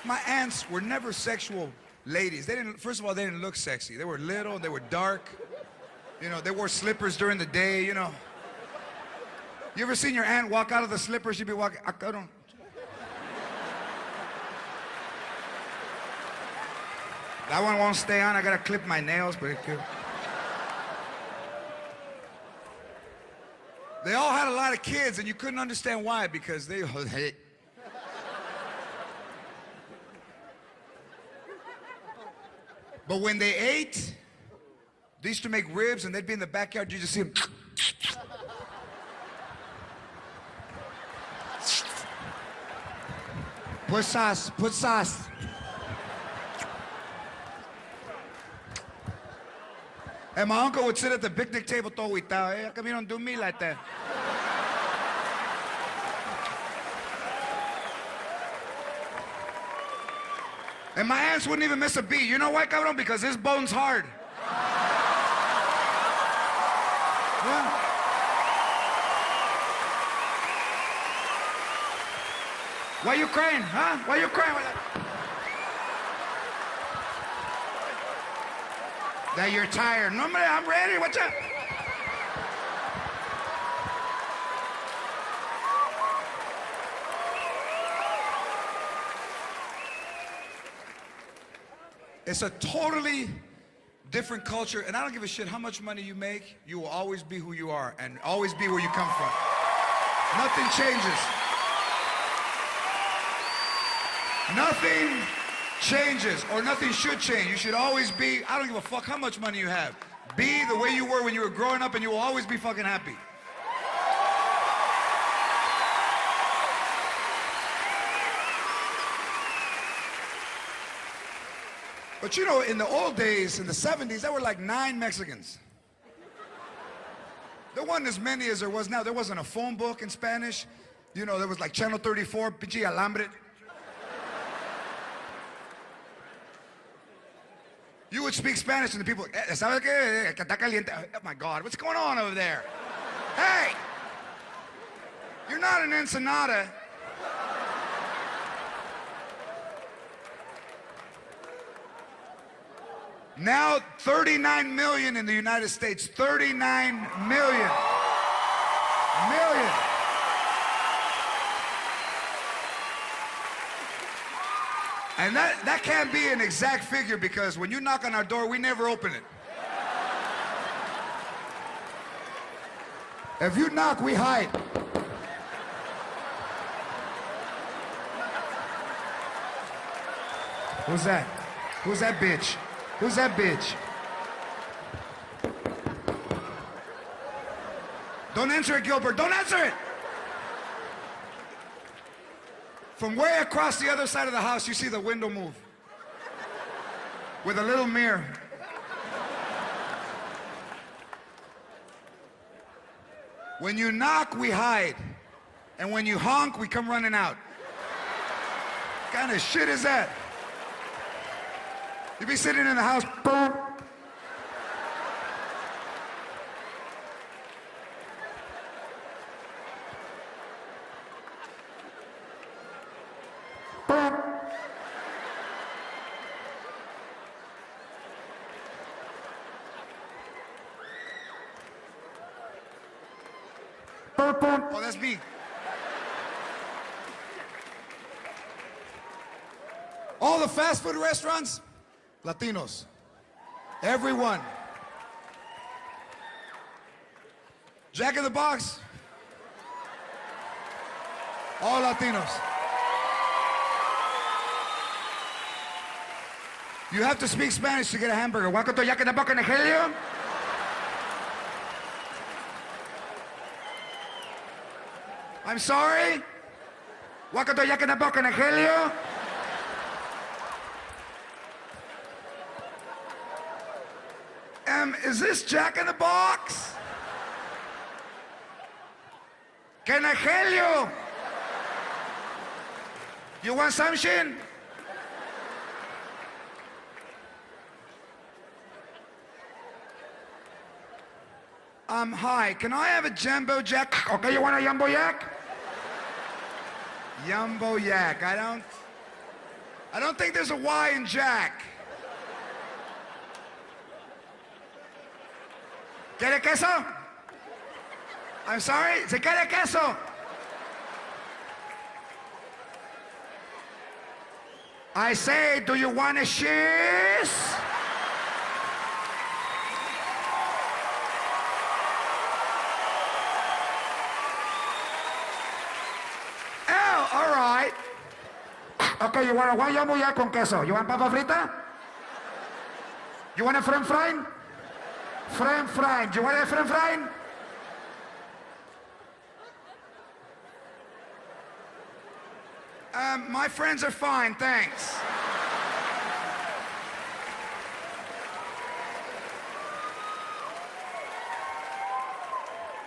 My aunts were never sexual ladies. They didn't, first of all, they didn't look sexy. They were little, they were dark. You know, they wore slippers during the day, you know. You ever seen your aunt walk out of the slippers? She'd be walking, I don't. That one won't stay on. I gotta clip my nails, but it could. They all had a lot of kids, and you couldn't understand why, because they. But when they ate, they used to make ribs, and they'd be in the backyard. You just see them. Put sauce, put sauce. And my uncle would sit at the picnic table todo huitado. Hey, how come you don't do me like that? And my aunts wouldn't even miss a beat. You know why, cabrón? Because this bone's hard. Yeah. Why you crying, huh? Why you crying? That you're tired. No, man, I'm ready. What's up? It's a totally different culture, and I don't give a shit how much money you make. You will always be who you are and always be where you come from. Nothing changes. Nothing changes, or nothing should change. You should always be, I don't give a fuck how much money you have. Be the way you were when you were growing up, and you will always be fucking happy. But you know, in the old days, in the 70s, there were like 9 Mexicans. There wasn't as many as there was now. There wasn't a phone book in Spanish. You know, there was like Channel 34, pinche alambre. You would speak Spanish and the people, ¿sabe qué? Que está caliente. Oh my God, what's going on over there? Hey! You're not an ensenada. Now 39 million in the United States. 39 million. Million. And that can't be an exact figure because when you knock on our door, we never open it. If you knock, we hide. Who's that? Who's that bitch? Who's that bitch? Don't answer it, Gilbert. Don't answer it! From way across the other side of the house, you see the window move. With a little mirror. When you knock, we hide. And when you honk, we come running out. What kind of shit is that? You be sitting in the house, boom. Boom. Boom, boom. Oh, that's me. All the fast food restaurants, Latinos. Everyone. Jack in the Box, all Latinos. You have to speak Spanish to get a hamburger. Welcome to Jack in the Box, Nigeria. I'm sorry. Welcome to Jack in the Box, Nigeria. Is this Jack in the Box? Can I help you? You want something? Hi, can I have a Jumbo Jack? Okay, you want a Jumbo Jack? Jumbo Jack, I don't think there's a Y in Jack. ¿Quiere queso? I'm sorry, ¿se quiere queso? I say, do you want a cheese? Oh, all right. Okay, you want one jumbo ya con queso? You want papa frita? You want a french fry? French fry. Do you want a french fry? My friends are fine, thanks.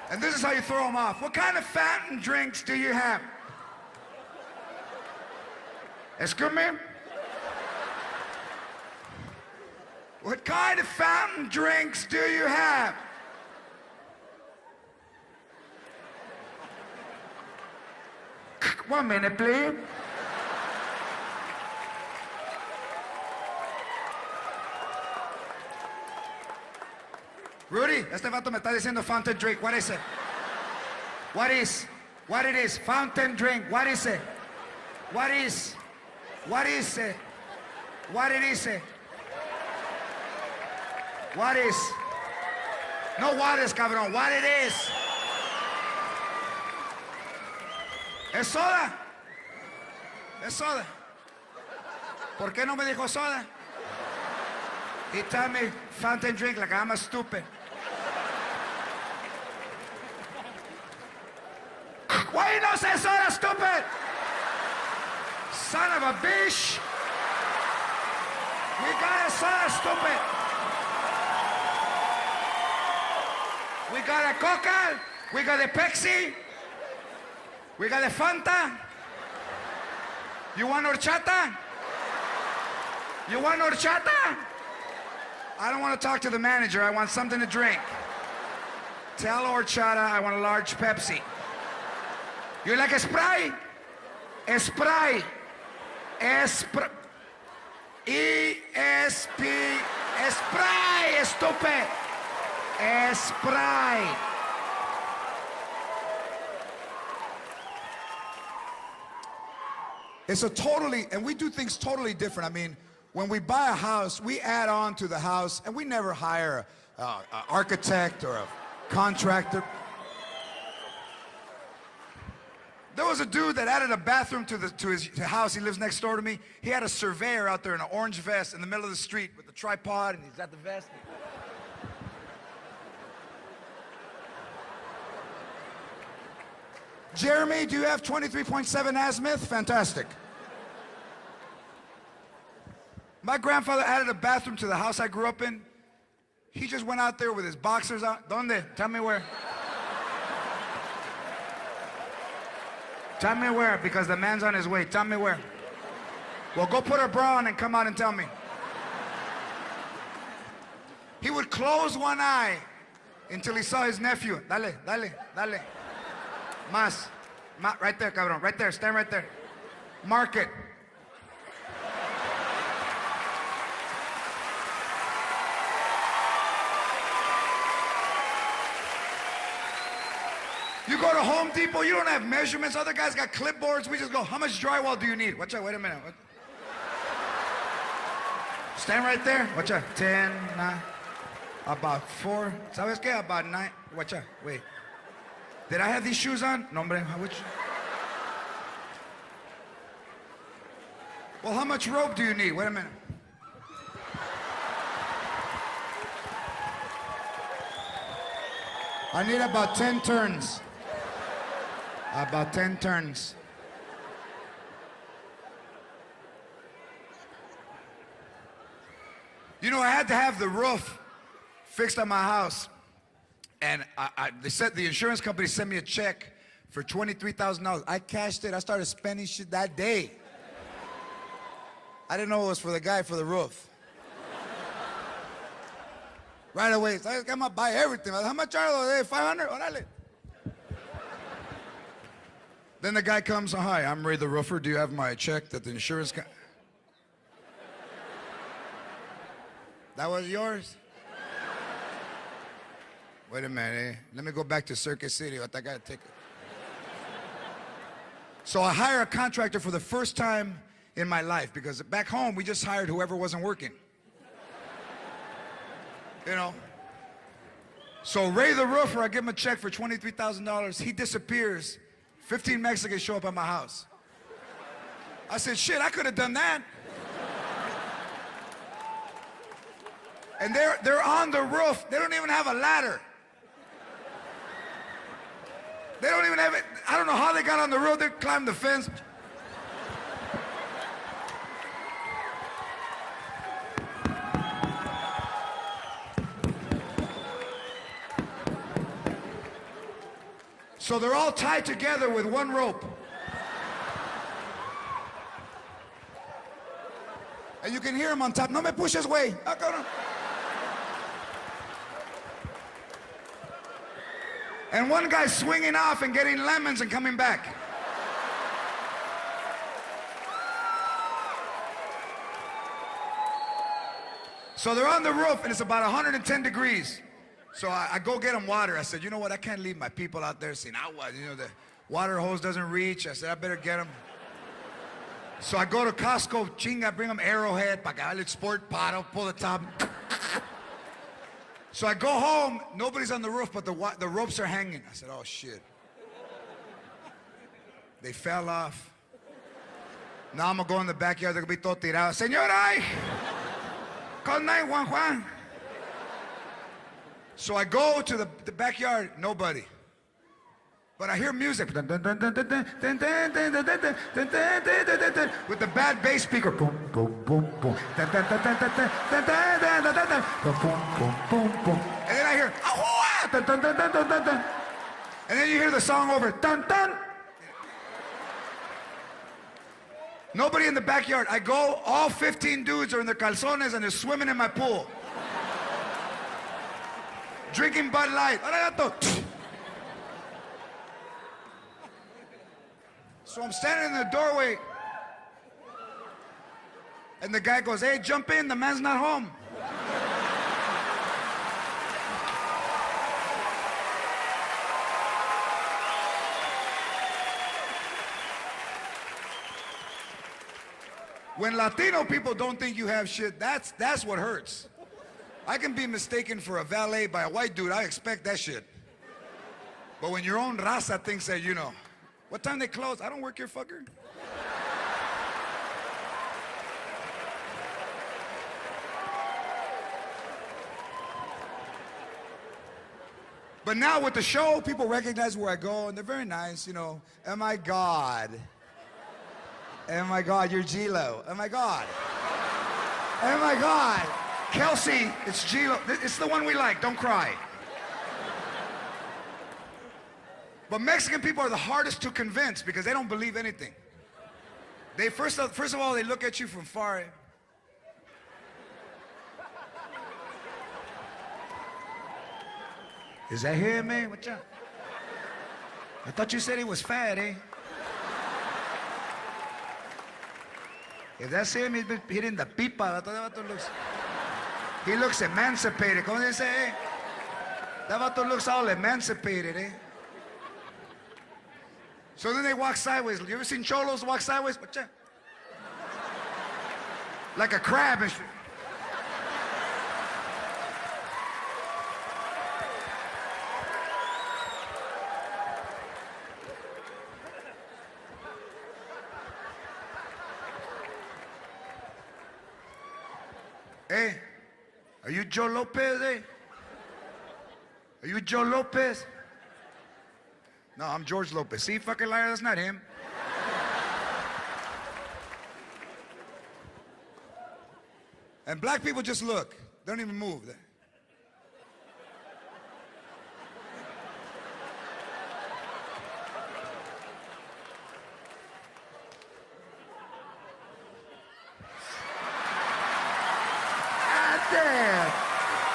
And this is how you throw them off. What kind of fountain drinks do you have? Excuse me? What kind of fountain drinks do you have? One minute, please. Rudy, este vato me está diciendo fountain drink. What is it? What it is? Fountain drink. What is it? What is it? What it is? What is? No what is, cabrón. What it is? ¿Es soda? ¿Es soda? ¿Por qué no me dijo soda? He told me fountain drink like I'm a stupid. Why you not say soda, stupid? Son of a bitch. We got a soda, stupid. We got a Coca. We got a Pepsi. We got a Fanta. You want horchata? You want horchata? I don't want to talk to the manager. I want something to drink. Tell horchata I want a large Pepsi. You like a Sprite? A Sprite. Sprite. E-S-P. Sprite, stupid. Sprite. It's a totally, and we do things totally different. I mean, when we buy a house, we add on to the house, and we never hire an architect or a contractor. There was a dude that added a bathroom to his house. He lives next door to me. He had a surveyor out there in an orange vest in the middle of the street with a tripod, and he's got the vest. Jeremy, do you have 23.7 azimuth? Fantastic. My grandfather added a bathroom to the house I grew up in. He just went out there with his boxers on. ¿Dónde? Tell me where. Tell me where, because the man's on his way. Tell me where. Well, go put a bra on and come out and tell me. He would close one eye until he saw his nephew. Dale, dale, dale. Más. Right there, cabrón. Right there. Stand right there. Mark it. You go to Home Depot, you don't have measurements. Other guys got clipboards. We just go, how much drywall do you need? Watch out, wait a minute. Stand right there. Watch out. 10, 9, about 4. ¿Sabes qué? About 9. Watch out. Wait. Did I have these shoes on? No, hombre. Which? Well, how much rope do you need? Wait a minute. I need about 10 turns. About 10 turns. You know, I had to have the roof fixed on my house. And they said the insurance company sent me a check for $23,000. I cashed it. I started spending shit that day. I didn't know it was for the guy for the roof. Right away, so I'm gonna buy everything. How much are they? 500? Orale. Then the guy comes, hi, I'm Ray the roofer. Do you have my check that the insurance company? That was yours? Wait a minute, let me go back to Circuit City. I gotta take it. So I hire a contractor for the first time in my life, because back home we just hired whoever wasn't working. You know. So Ray the roofer, I give him a check for $23,000. He disappears. 15 Mexicans show up at my house. I said, shit, I could have done that. And they're on the roof. They don't even have a ladder. They don't even have it. I don't know how they got on the roof. They climbed the fence. So they're all tied together with one rope. And you can hear them on top. No me pushes, güey. And one guy's swinging off and getting lemons and coming back. So they're on the roof and it's about 110 degrees. So I go get them water. I said, you know what? I can't leave my people out there saying, you know, the water hose doesn't reach. I said, I better get them. So I go to Costco, chinga, bring them Arrowhead, pagarle sport bottle, pull the top. So I go home, nobody's on the roof, but the ropes are hanging. I said, oh shit. They fell off. Now I'm gonna go in the backyard, they're gonna be todo tirado. Señora, call 911. So I go to the backyard, nobody. But I hear music. With the bad bass speaker. Boom, boom, boom, boom. And then I hear, Ahua! dun, dun, dun, dun, dun, dun, dun. And then you hear the song over, dun, dun. Nobody in the backyard. I go, all 15 dudes are in their calzones and they're swimming in my pool. Drinking Bud Light. So I'm standing in the doorway. And the guy goes, hey, jump in, the man's not home. When Latino people don't think you have shit, that's what hurts. I can be mistaken for a valet by a white dude, I expect that shit. But when your own raza thinks that, you know, what time they close? I don't work here, fucker. But now with the show, people recognize where I go, and they're very nice, you know. Oh my God. Oh my God, you're G-Lo. Oh my God. Oh my God. Kelsey, it's G-Lo. It's the one we like, don't cry. But Mexican people are the hardest to convince because they don't believe anything. They first of all, they look at you from far. Is that him, man? What's up? I thought you said he was fat, eh? If that's him, he's been hitting the pipa. He looks emancipated. ¿Cómo se dice, eh? That vato looks all emancipated, eh? So then they walk sideways. You ever seen cholos walk sideways? Like a crab and shit. Hey, are you Joe Lopez, eh? Are you Joe Lopez? No, I'm George Lopez. See, fucking liar, that's not him. And black people just look. They don't even move. Damn.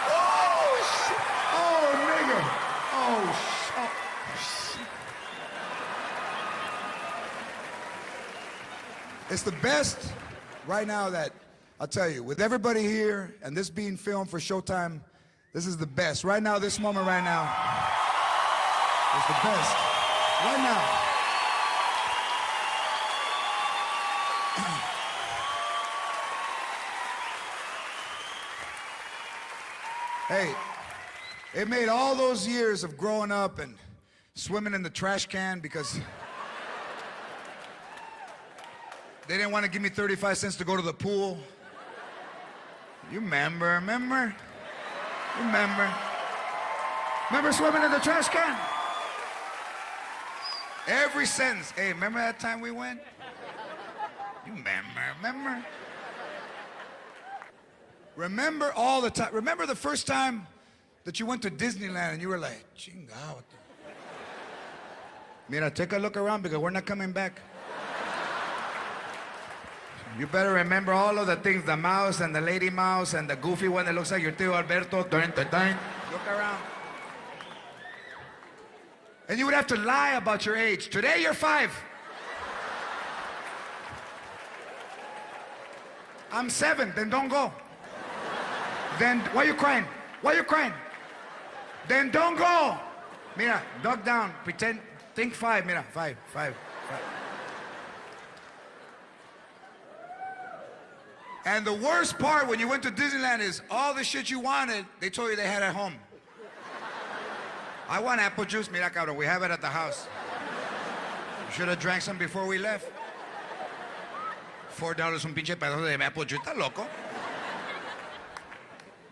Oh, shit. Oh, nigga. Oh, shit. It's the best right now that, I'll tell you, with everybody here and this being filmed for Showtime, this is the best. Right now, this moment right now is the best. Right now. Hey, it made all those years of growing up and swimming in the trash can because they didn't want to give me 35 cents to go to the pool. You remember? Remember swimming in the trash can? Every sentence. Hey, remember that time we went? You remember? Remember all the time. Remember the first time that you went to Disneyland and you were like, chingao. Mira, take a look around because we're not coming back. You better remember all of the things, the mouse and the lady mouse and the goofy one that looks like your tío Alberto. Look around. And you would have to lie about your age. Today you're 5. I'm 7, then don't go. Then, why you crying? Why you crying? Then don't go. Mira, duck down, pretend, think 5, mira, 5. And the worst part when you went to Disneyland is all the shit you wanted, they told you they had at home. I want apple juice, mira cabrón, we have it at the house. You should have drank some before we left. $4 un pinche pedazo de apple juice, ¿estás loco?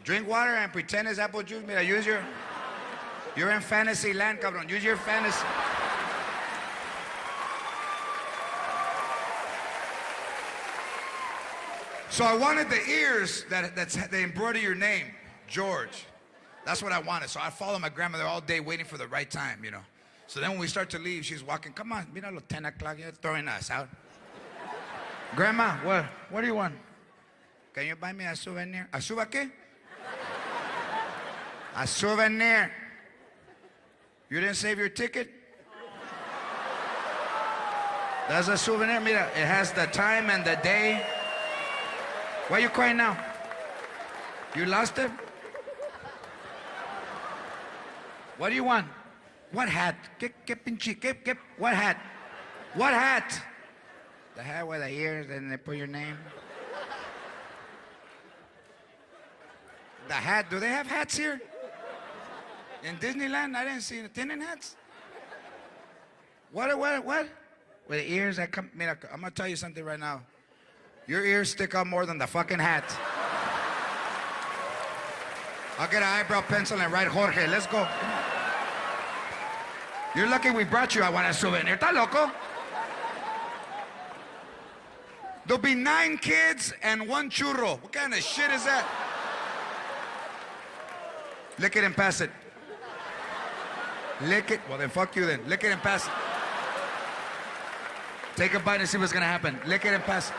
Drink water and pretend it's apple juice. Mira, you're in fantasy land, cabrón. Use your fantasy. So I wanted the ears that embroider your name, George. That's what I wanted. So I followed my grandmother all day waiting for the right time, you know. So then when we start to leave, she's walking, come on, mira los 10 o'clock, you're throwing us out. Grandma, what do you want? Can you buy me a souvenir? ¿A suba qué? A souvenir. You didn't save your ticket? That's a souvenir. Mira, it has the time and the day. Why are you crying now? You lost it? What do you want? What hat? What hat? What hat? The hat with the ears and they put your name. The hat, do they have hats here? In Disneyland, I didn't see it. Tienen hats? What? With the ears that come, mira, I'm gonna tell you something right now. Your ears stick out more than the fucking hat. I'll get an eyebrow pencil and write Jorge, let's go. You're lucky we brought you. I want a souvenir. ¿Está loco? There'll be 9 kids and 1 churro. What kind of shit is that? Lick it and pass it. Lick it. Well, then fuck you then. Lick it and pass it. Take a bite and see what's gonna happen. Lick it and pass it.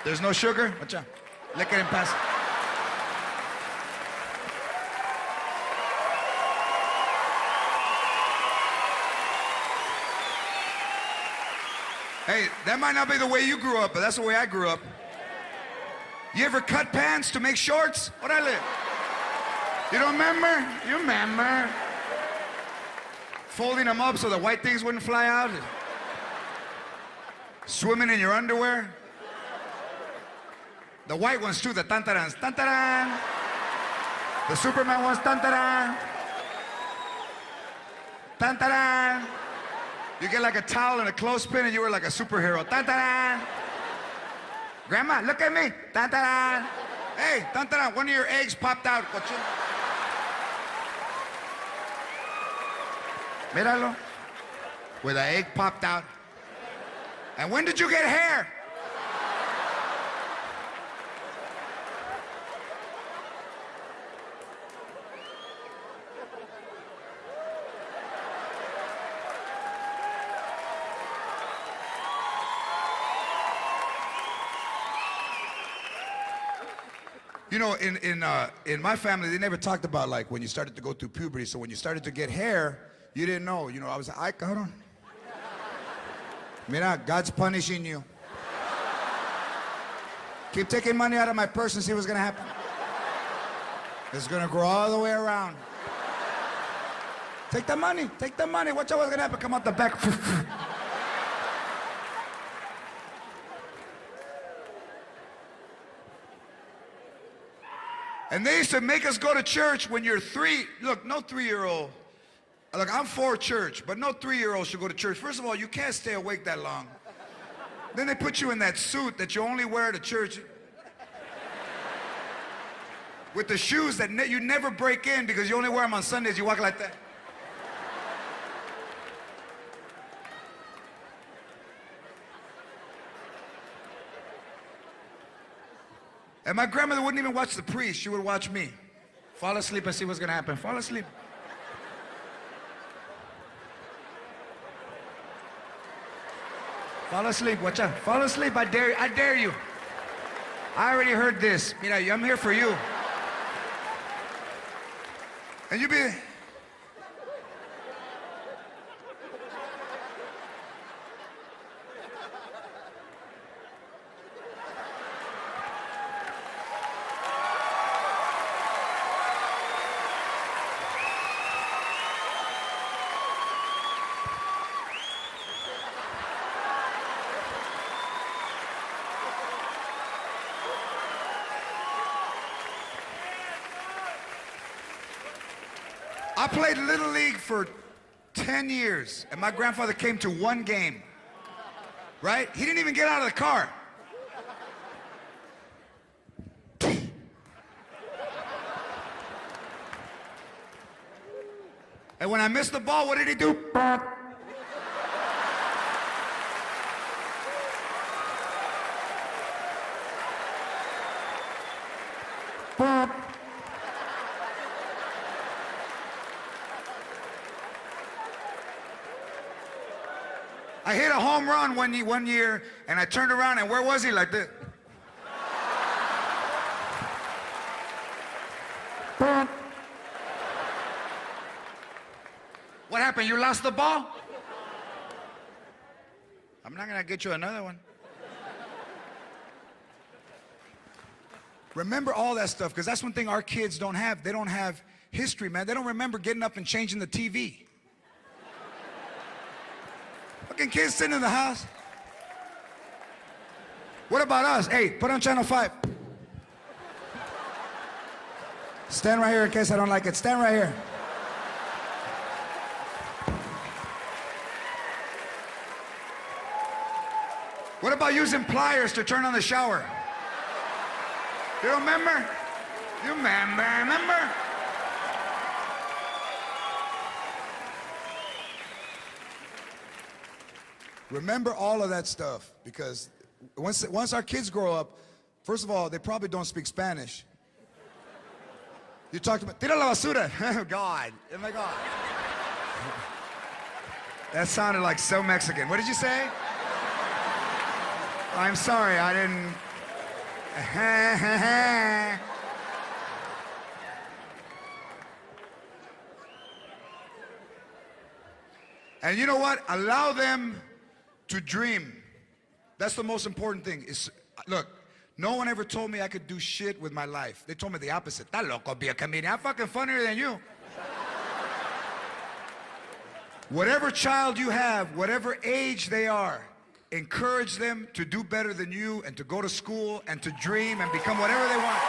There's no sugar? Watch out. Lick it and pass it. Hey, that might not be the way you grew up, but that's the way I grew up. You ever cut pants to make shorts? Orale. You don't remember? You remember? Folding them up so the white things wouldn't fly out. Swimming in your underwear. The white ones too, the tantarans. Tantaran. The Superman ones, tantaran. Tantaran. You get like a towel and a clothespin and you were like a superhero. Tantaran. Grandma, look at me. Tantaran. Hey, tantaran, one of your eggs popped out. Míralo. With an egg popped out. And when did you get hair? You know, in my family, they never talked about like when you started to go through puberty. So when you started to get hair, you didn't know. You know, I was like, ay, cabrón. Mira, God's punishing you. Keep taking money out of my purse and see what's gonna happen. It's gonna grow all the way around. Take the money, take the money. Watch out what's gonna happen. Come out the back. And they used to make us go to church when you're 3. Look, no 3-year-old. Look, I'm for church, but no 3-year-old should go to church. First of all, you can't stay awake that long. Then they put you in that suit that you only wear to church. With the shoes that you never break in because you only wear them on Sundays. You walk like that. And my grandmother wouldn't even watch the priest. She would watch me. Fall asleep and see what's gonna happen. Fall asleep. Fall asleep, watch out. Fall asleep, I dare you. I already heard this. Mira, I'm here for you. And you be... I played Little League for 10 years, and my grandfather came to 1 game, right? He didn't even get out of the car. And when I missed the ball, what did he do? I hit a home run one year, and I turned around, and where was he? Like this. What happened? You lost the ball? I'm not gonna get you another one. Remember all that stuff, because that's one thing our kids don't have. They don't have history, man. They don't remember getting up and changing the TV. Fucking kids sitting in the house. What about us? Hey, put on channel 5. Stand right here in case I don't like it. Stand right here. What about using pliers to turn on the shower? You remember? You remember? Remember all of that stuff, because once our kids grow up, first of all, they probably don't speak Spanish. You talk to them, tira la basura. Oh, God. Oh, my God. That sounded like so Mexican. What did you say? I'm sorry, I didn't. And you know what? Allow them to dream. That's the most important thing. Look, no one ever told me I could do shit with my life. They told me the opposite. Ta loco, be a comedian. I'm fucking funnier than you. Whatever child you have, whatever age they are, encourage them to do better than you and to go to school and to dream and become whatever they want.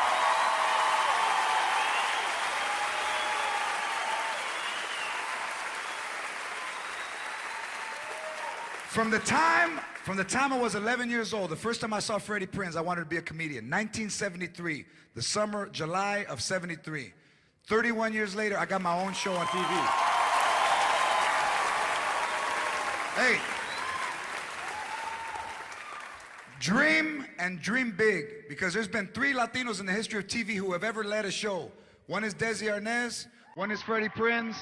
From the time I was 11 years old, the first time I saw Freddie Prinze, I wanted to be a comedian. 1973, the summer, July of 73. 31 years later, I got my own show on TV. Hey, dream and dream big, because there's been 3 Latinos in the history of TV who have ever led a show. One is Desi Arnaz, one is Freddie Prinze,